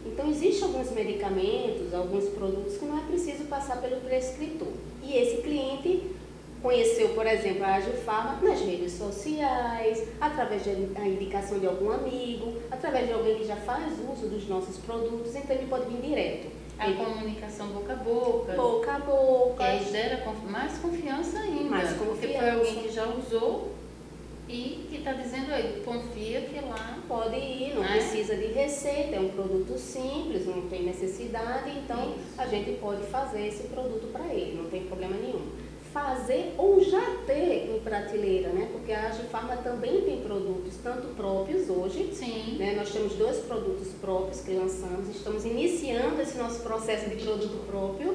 Então existem alguns medicamentos, alguns produtos que não é preciso passar pelo prescritor. E esse cliente conheceu, por exemplo, a Agifarma nas redes sociais, através da indicação de algum amigo, através de alguém que já faz uso dos nossos produtos, então ele pode vir direto. A comunicação boca a boca. Boca a boca. Que aí gera mais confiança ainda. Mais confiança. Porque foi alguém que já usou e que está dizendo aí, confia que lá pode ir, não precisa de receita, é um produto simples, não tem necessidade, então a gente pode fazer esse produto para ele, não tem problema nenhum. Fazer ou já ter em prateleira, né? Porque a Agifarma também tem produtos, tanto próprios hoje, sim, né? Nós temos 2 produtos próprios que lançamos, estamos iniciando esse nosso processo de produto próprio,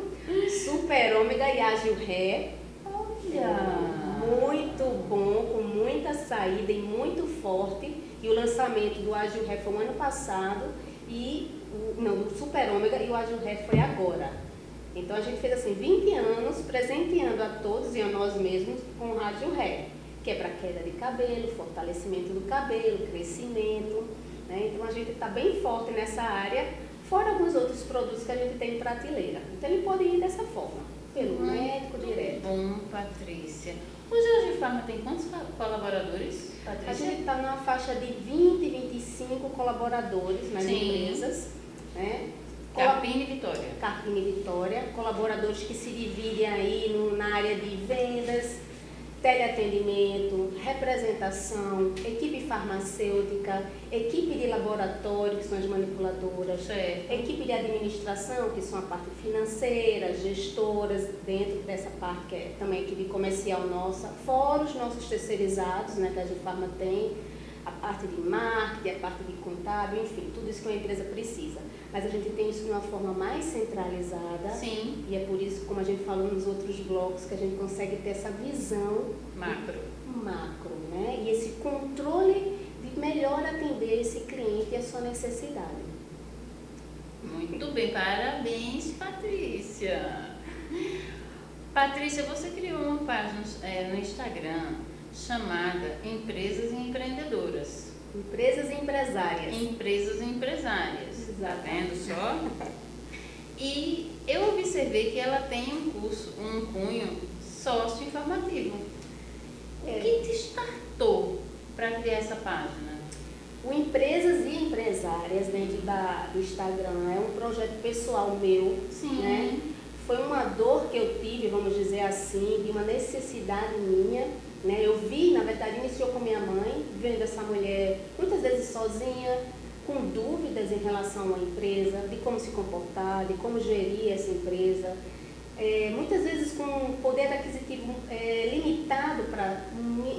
Super Ômega e Agil Ré. Olha! Muito bom, com muita saída e muito forte. E o lançamento do Agil Ré foi o ano passado, do Super Ômega, e o Agil Ré foi agora. Então a gente fez assim 20 anos presenteando a todos e a nós mesmos com o Agil Ré, que é para queda de cabelo, fortalecimento do cabelo, crescimento, né? Então a gente está bem forte nessa área, fora alguns outros produtos que a gente tem em prateleira. Então ele pode ir dessa forma, pelo médico direto. Bom, Patrícia. Hoje a Agifarma tem quantos colaboradores, Patrícia? A gente está na faixa de 20, 25 colaboradores nas empresas, né? Carpina e Vitória. Carpina e Vitória, colaboradores que se dividem aí na área de vendas, teleatendimento, representação, equipe farmacêutica, equipe de laboratório, que são as manipuladoras, equipe de administração, que são a parte financeira, gestoras, dentro dessa parte que é também a equipe comercial nossa, fora os nossos terceirizados, né, que a Agifarma tem, a parte de marketing, a parte de contábil, enfim, tudo isso que uma empresa precisa. Mas a gente tem isso de uma forma mais centralizada. Sim. E é por isso, como a gente falou nos outros blocos, que a gente consegue ter essa visão macro, né? E esse controle de melhor atender esse cliente e a sua necessidade. Muito bem, parabéns, Patrícia. Patrícia, você criou uma página no Instagram chamada Empresas e Empreendedoras. Empresas e empresárias. Empresas e empresárias. Está vendo só? E eu observei que ela tem um cunho sócio-informativo. O que te startou para criar essa página? O Empresas e Empresárias dentro do Instagram é um projeto pessoal meu. Sim. Né? Foi uma dor que eu tive, vamos dizer assim, de uma necessidade minha. Né? Eu vi, na verdade, iniciou com minha mãe, vendo essa mulher muitas vezes sozinha, com dúvidas em relação à empresa, de como se comportar, de como gerir essa empresa, muitas vezes com poder aquisitivo limitado para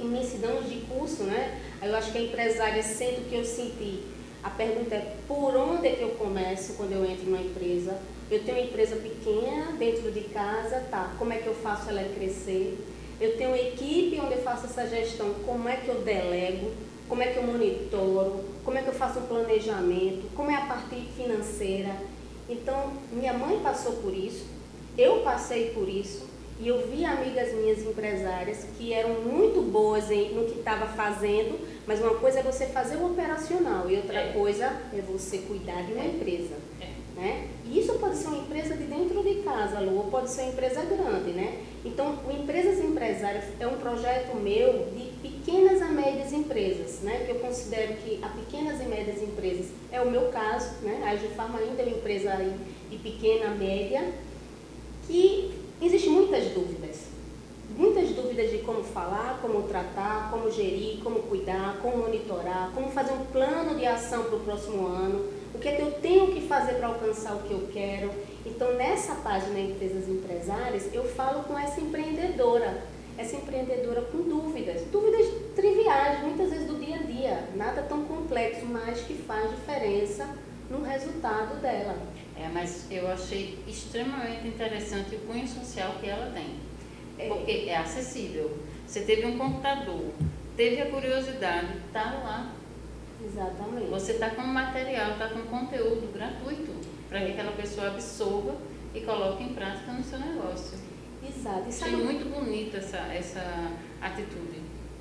imensidão de curso, né? Aí eu acho que a empresária sente o que eu senti. A pergunta é, por onde é que eu começo quando eu entro numa empresa? Eu tenho uma empresa pequena dentro de casa, tá? Como é que eu faço ela crescer? Eu tenho uma equipe onde eu faço essa gestão, como é que eu delego, como é que eu monitoro, como é que eu faço um planejamento, como é a parte financeira. Então, minha mãe passou por isso, eu passei por isso, e eu vi amigas minhas empresárias que eram muito boas no que estava fazendo, mas uma coisa é você fazer o operacional e outra coisa é você cuidar de uma empresa. Né? E isso pode ser uma empresa de dentro de casa, Lu, ou pode ser uma empresa grande, né? Então, o Empresas Empresárias é um projeto meu de pequenas a médias empresas, né? Que eu considero que a pequenas e médias empresas é o meu caso, né? A Agifarma ainda é uma empresa aí de pequena a média, que existem muitas dúvidas de como falar, como tratar, como gerir, como cuidar, como monitorar, como fazer um plano de ação para o próximo ano, o que é que eu tenho que fazer para alcançar o que eu quero. Então, nessa página Empresas Empresárias, eu falo com essa empreendedora com dúvidas triviais, muitas vezes do dia a dia, nada tão complexo, mas que faz diferença no resultado dela. Mas eu achei extremamente interessante o cunho social que ela tem. Porque é acessível. Você teve um computador, teve a curiosidade, está lá. Exatamente. Você está com material, está com conteúdo gratuito para que aquela pessoa absorva e coloque em prática no seu negócio. Exato. Achei muito bonita essa atitude.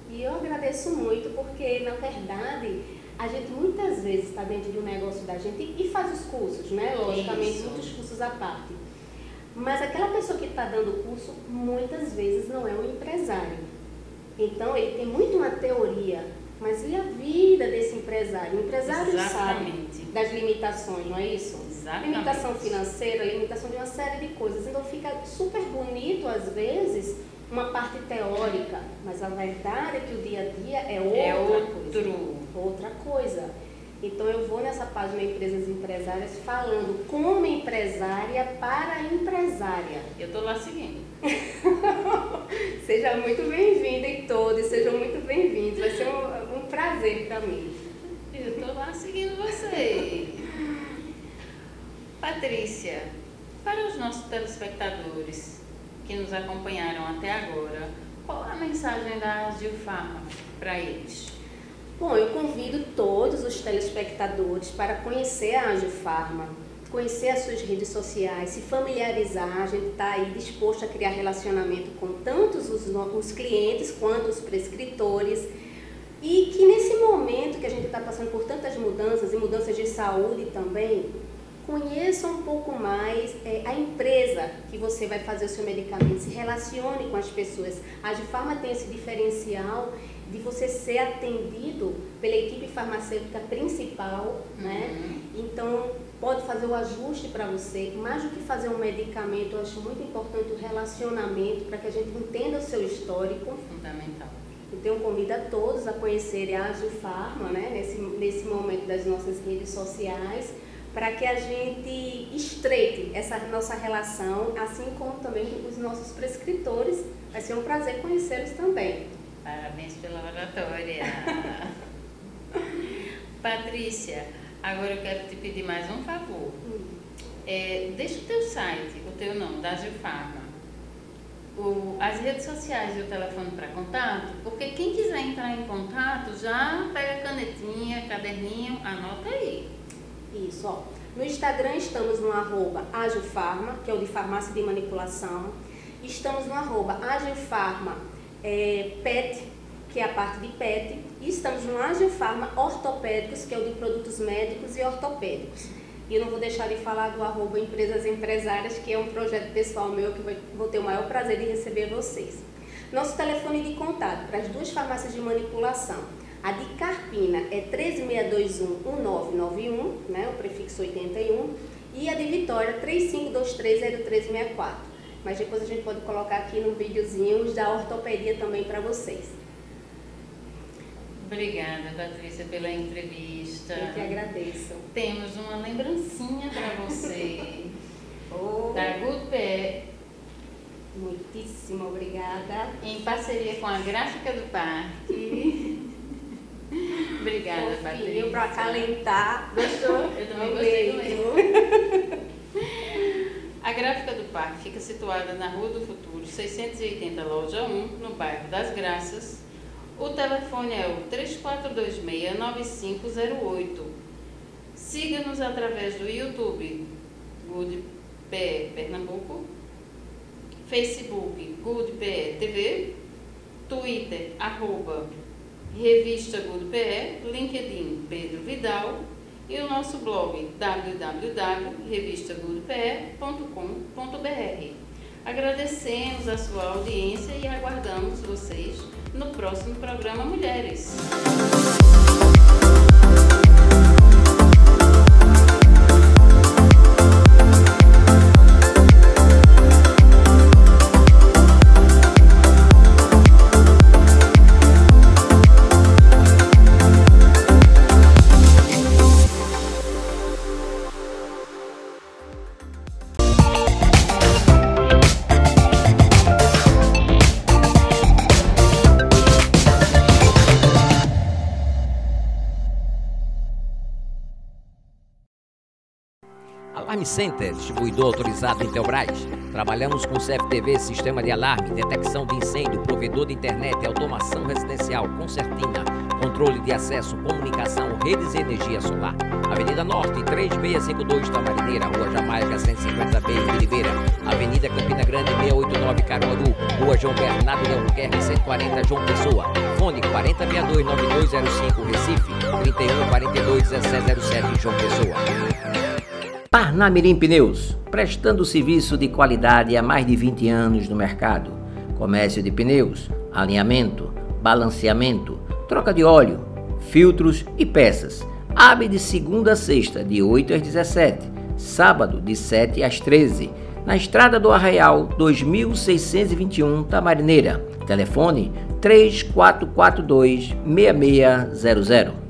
E eu agradeço muito porque, na verdade, a gente muitas vezes está dentro de um negócio da gente e faz os cursos, né? Logicamente, muitos cursos à parte. Mas aquela pessoa que está dando o curso, muitas vezes não é um empresário. Então, ele tem muito uma teoria, mas e a vida desse empresário? O empresário sabe das limitações, não é isso? Exatamente. Limitação financeira, limitação de uma série de coisas. Então, fica super bonito, às vezes, uma parte teórica, mas a verdade é que o dia a dia é outra coisa. Então, eu vou nessa página Empresas Empresárias falando como empresária para empresária. Eu estou lá seguindo. Seja muito bem-vinda e todos sejam muito bem-vindos. Vai ser um prazer para mim. Eu estou lá seguindo você. Patrícia, para os nossos telespectadores que nos acompanharam até agora, qual a mensagem da Agifarma para eles? Bom, eu convido todos os telespectadores para conhecer a Agifarma, conhecer as suas redes sociais, se familiarizar. A gente está aí disposto a criar relacionamento com tantos os clientes quanto os prescritores. E que nesse momento que a gente está passando por tantas mudanças, e mudanças de saúde também, conheça um pouco mais a empresa que você vai fazer o seu medicamento, se relacione com as pessoas. A Agifarma tem esse diferencial de você ser atendido pela equipe farmacêutica principal, né? Então, pode fazer o ajuste para você. Mais do que fazer um medicamento, eu acho muito importante o relacionamento, para que a gente entenda o seu histórico. Fundamental. Então, eu convido a todos a conhecerem a Agifarma, né? Nesse momento das nossas redes sociais, para que a gente estreite essa nossa relação, assim como também os nossos prescritores. Vai ser um prazer conhecê-los também. Parabéns pela oratória. Patrícia, agora eu quero te pedir mais um favor. Deixa o teu site, o teu nome, da Agifarma, as redes sociais e o telefone para contato, porque quem quiser entrar em contato já pega canetinha, caderninho, anota aí. Isso, ó. No Instagram estamos no @Agifarma, que é o de farmácia de manipulação. Estamos no @Agifarma PET, que é a parte de PET, e estamos no Agifarma Ortopédicos, que é o de produtos médicos e ortopédicos. E eu não vou deixar de falar do @Empresas Empresárias, que é um projeto pessoal meu que vou ter o maior prazer de receber vocês. Nosso telefone de contato para as duas farmácias de manipulação. A de Carpina é 3621-1991, né, o prefixo 81, e a de Vitória 35230364. Mas depois a gente pode colocar aqui no videozinho os da ortopedia também para vocês. Obrigada, Patrícia, pela entrevista. Eu que agradeço. Temos uma lembrancinha para você. Da Good Pé. Muitíssimo obrigada. Em parceria com a Gráfica do Parque. Obrigada, Patrícia. Para acalentar. Gostou? Eu também gostei do mesmo. A A Gráfica do Parque fica situada na Rua do Futuro, 680, Loja 1, no bairro das Graças. O telefone é o 3426-9508. Siga-nos através do YouTube, GoodPE Pernambuco, Facebook, GoodPE TV, Twitter, @Revista GoodPE, LinkedIn, Pedro Vidal, e o nosso blog www.revistagoodpe.com.br. Agradecemos a sua audiência e aguardamos vocês no próximo programa Mulheres. Alarme Center, distribuidor autorizado Intelbras. Trabalhamos com CFTV, sistema de alarme, detecção de incêndio, provedor de internet, automação residencial, concertina, controle de acesso, comunicação, redes e energia solar. Avenida Norte, 3652, Tamarineira, Rua Jamaica, 150B, em Ribeira. Avenida Campina Grande, 689, Caruaru. Rua João Bernardo de Albuquerque, 140, João Pessoa. Fone 4062-9205, Recife, 3142-1707, João Pessoa. Parnamirim Pneus, prestando serviço de qualidade há mais de 20 anos no mercado. Comércio de pneus, alinhamento, balanceamento, troca de óleo, filtros e peças. Abre de segunda a sexta, de 8 às 17, sábado de 7 às 13, na Estrada do Arraial, 2621, Tamarineira. Telefone 3442-6600.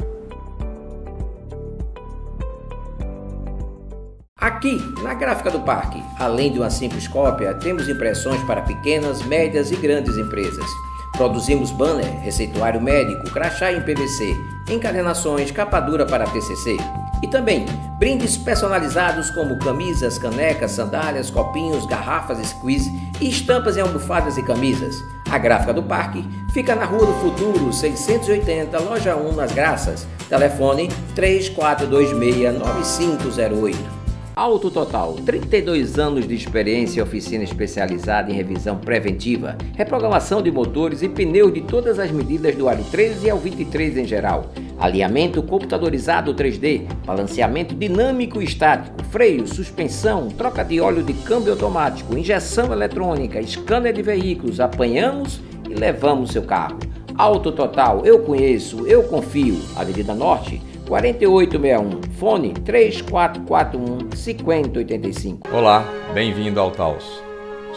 Aqui, na Gráfica do Parque, além de uma simples cópia, temos impressões para pequenas, médias e grandes empresas. Produzimos banner, receituário médico, crachá em PVC, encadernações, capa dura para TCC. E também brindes personalizados como camisas, canecas, sandálias, copinhos, garrafas, squeeze e estampas em almofadas e camisas. A Gráfica do Parque fica na Rua do Futuro, 680, Loja 1, nas Graças. Telefone 3426-9508. Auto Total, 32 anos de experiência e oficina especializada em revisão preventiva, reprogramação de motores e pneus de todas as medidas do aro 13 ao 23 em geral, alinhamento computadorizado 3D, balanceamento dinâmico e estático, freio, suspensão, troca de óleo de câmbio automático, injeção eletrônica, scanner de veículos, apanhamos e levamos seu carro. Auto Total, eu conheço, eu confio. Avenida Norte, 4861, fone 3441-5085. Olá, bem-vindo ao Taos.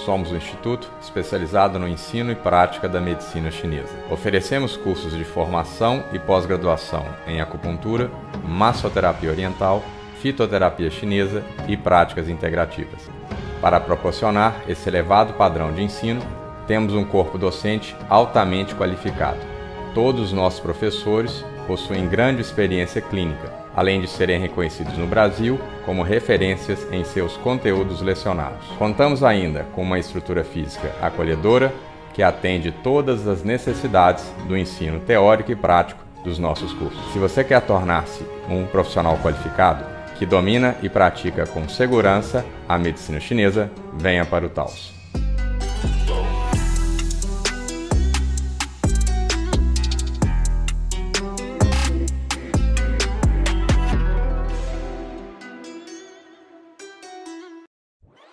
Somos um instituto especializado no ensino e prática da medicina chinesa. Oferecemos cursos de formação e pós-graduação em acupuntura, massoterapia oriental, fitoterapia chinesa e práticas integrativas. Para proporcionar esse elevado padrão de ensino, temos um corpo docente altamente qualificado. Todos os nossos professores possuem grande experiência clínica, além de serem reconhecidos no Brasil como referências em seus conteúdos lecionados. Contamos ainda com uma estrutura física acolhedora que atende todas as necessidades do ensino teórico e prático dos nossos cursos. Se você quer tornar-se um profissional qualificado, que domina e pratica com segurança a medicina chinesa, venha para o Taos.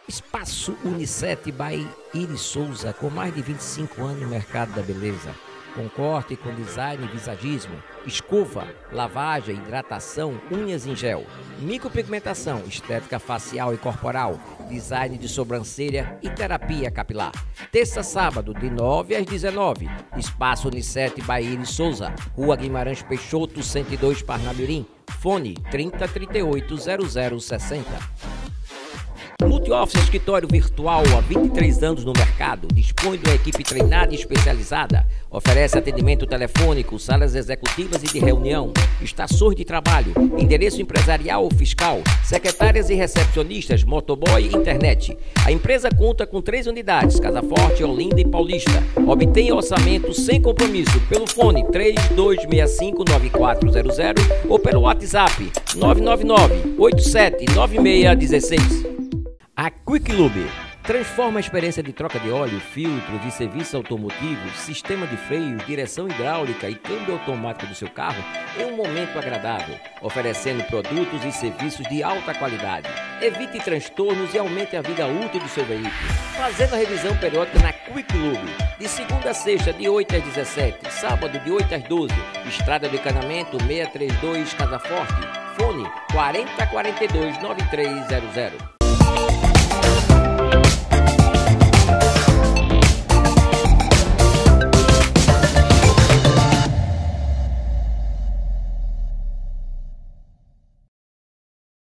Espaço Unicet by Iris Souza, com mais de 25 anos no mercado da beleza. Com corte, com design e visagismo, escova, lavagem, hidratação, unhas em gel, micropigmentação, estética facial e corporal, design de sobrancelha e terapia capilar. Terça, sábado, de 9 às 19. Espaço Unicet by Iris Souza, Rua Guimarães Peixoto, 102, Parnamirim. Fone 3038-0060. Office escritório virtual há 23 anos no mercado, dispõe de uma equipe treinada e especializada, oferece atendimento telefônico, salas executivas e de reunião, estações de trabalho, endereço empresarial ou fiscal, secretárias e recepcionistas, motoboy e internet. A empresa conta com 3 unidades, Casa Forte, Olinda e Paulista. Obtenha orçamento sem compromisso pelo fone 3265-9400 ou pelo WhatsApp 999-879616. A Quick Lube transforma a experiência de troca de óleo, filtros e serviços automotivos, sistema de freios, direção hidráulica e câmbio automático do seu carro em um momento agradável, oferecendo produtos e serviços de alta qualidade. Evite transtornos e aumente a vida útil do seu veículo, fazendo a revisão periódica na Quick Lube, de segunda a sexta, de 8 às 17, sábado de 8 às 12, Estrada do Encanamento 632 Casa Forte, fone 4042-9300.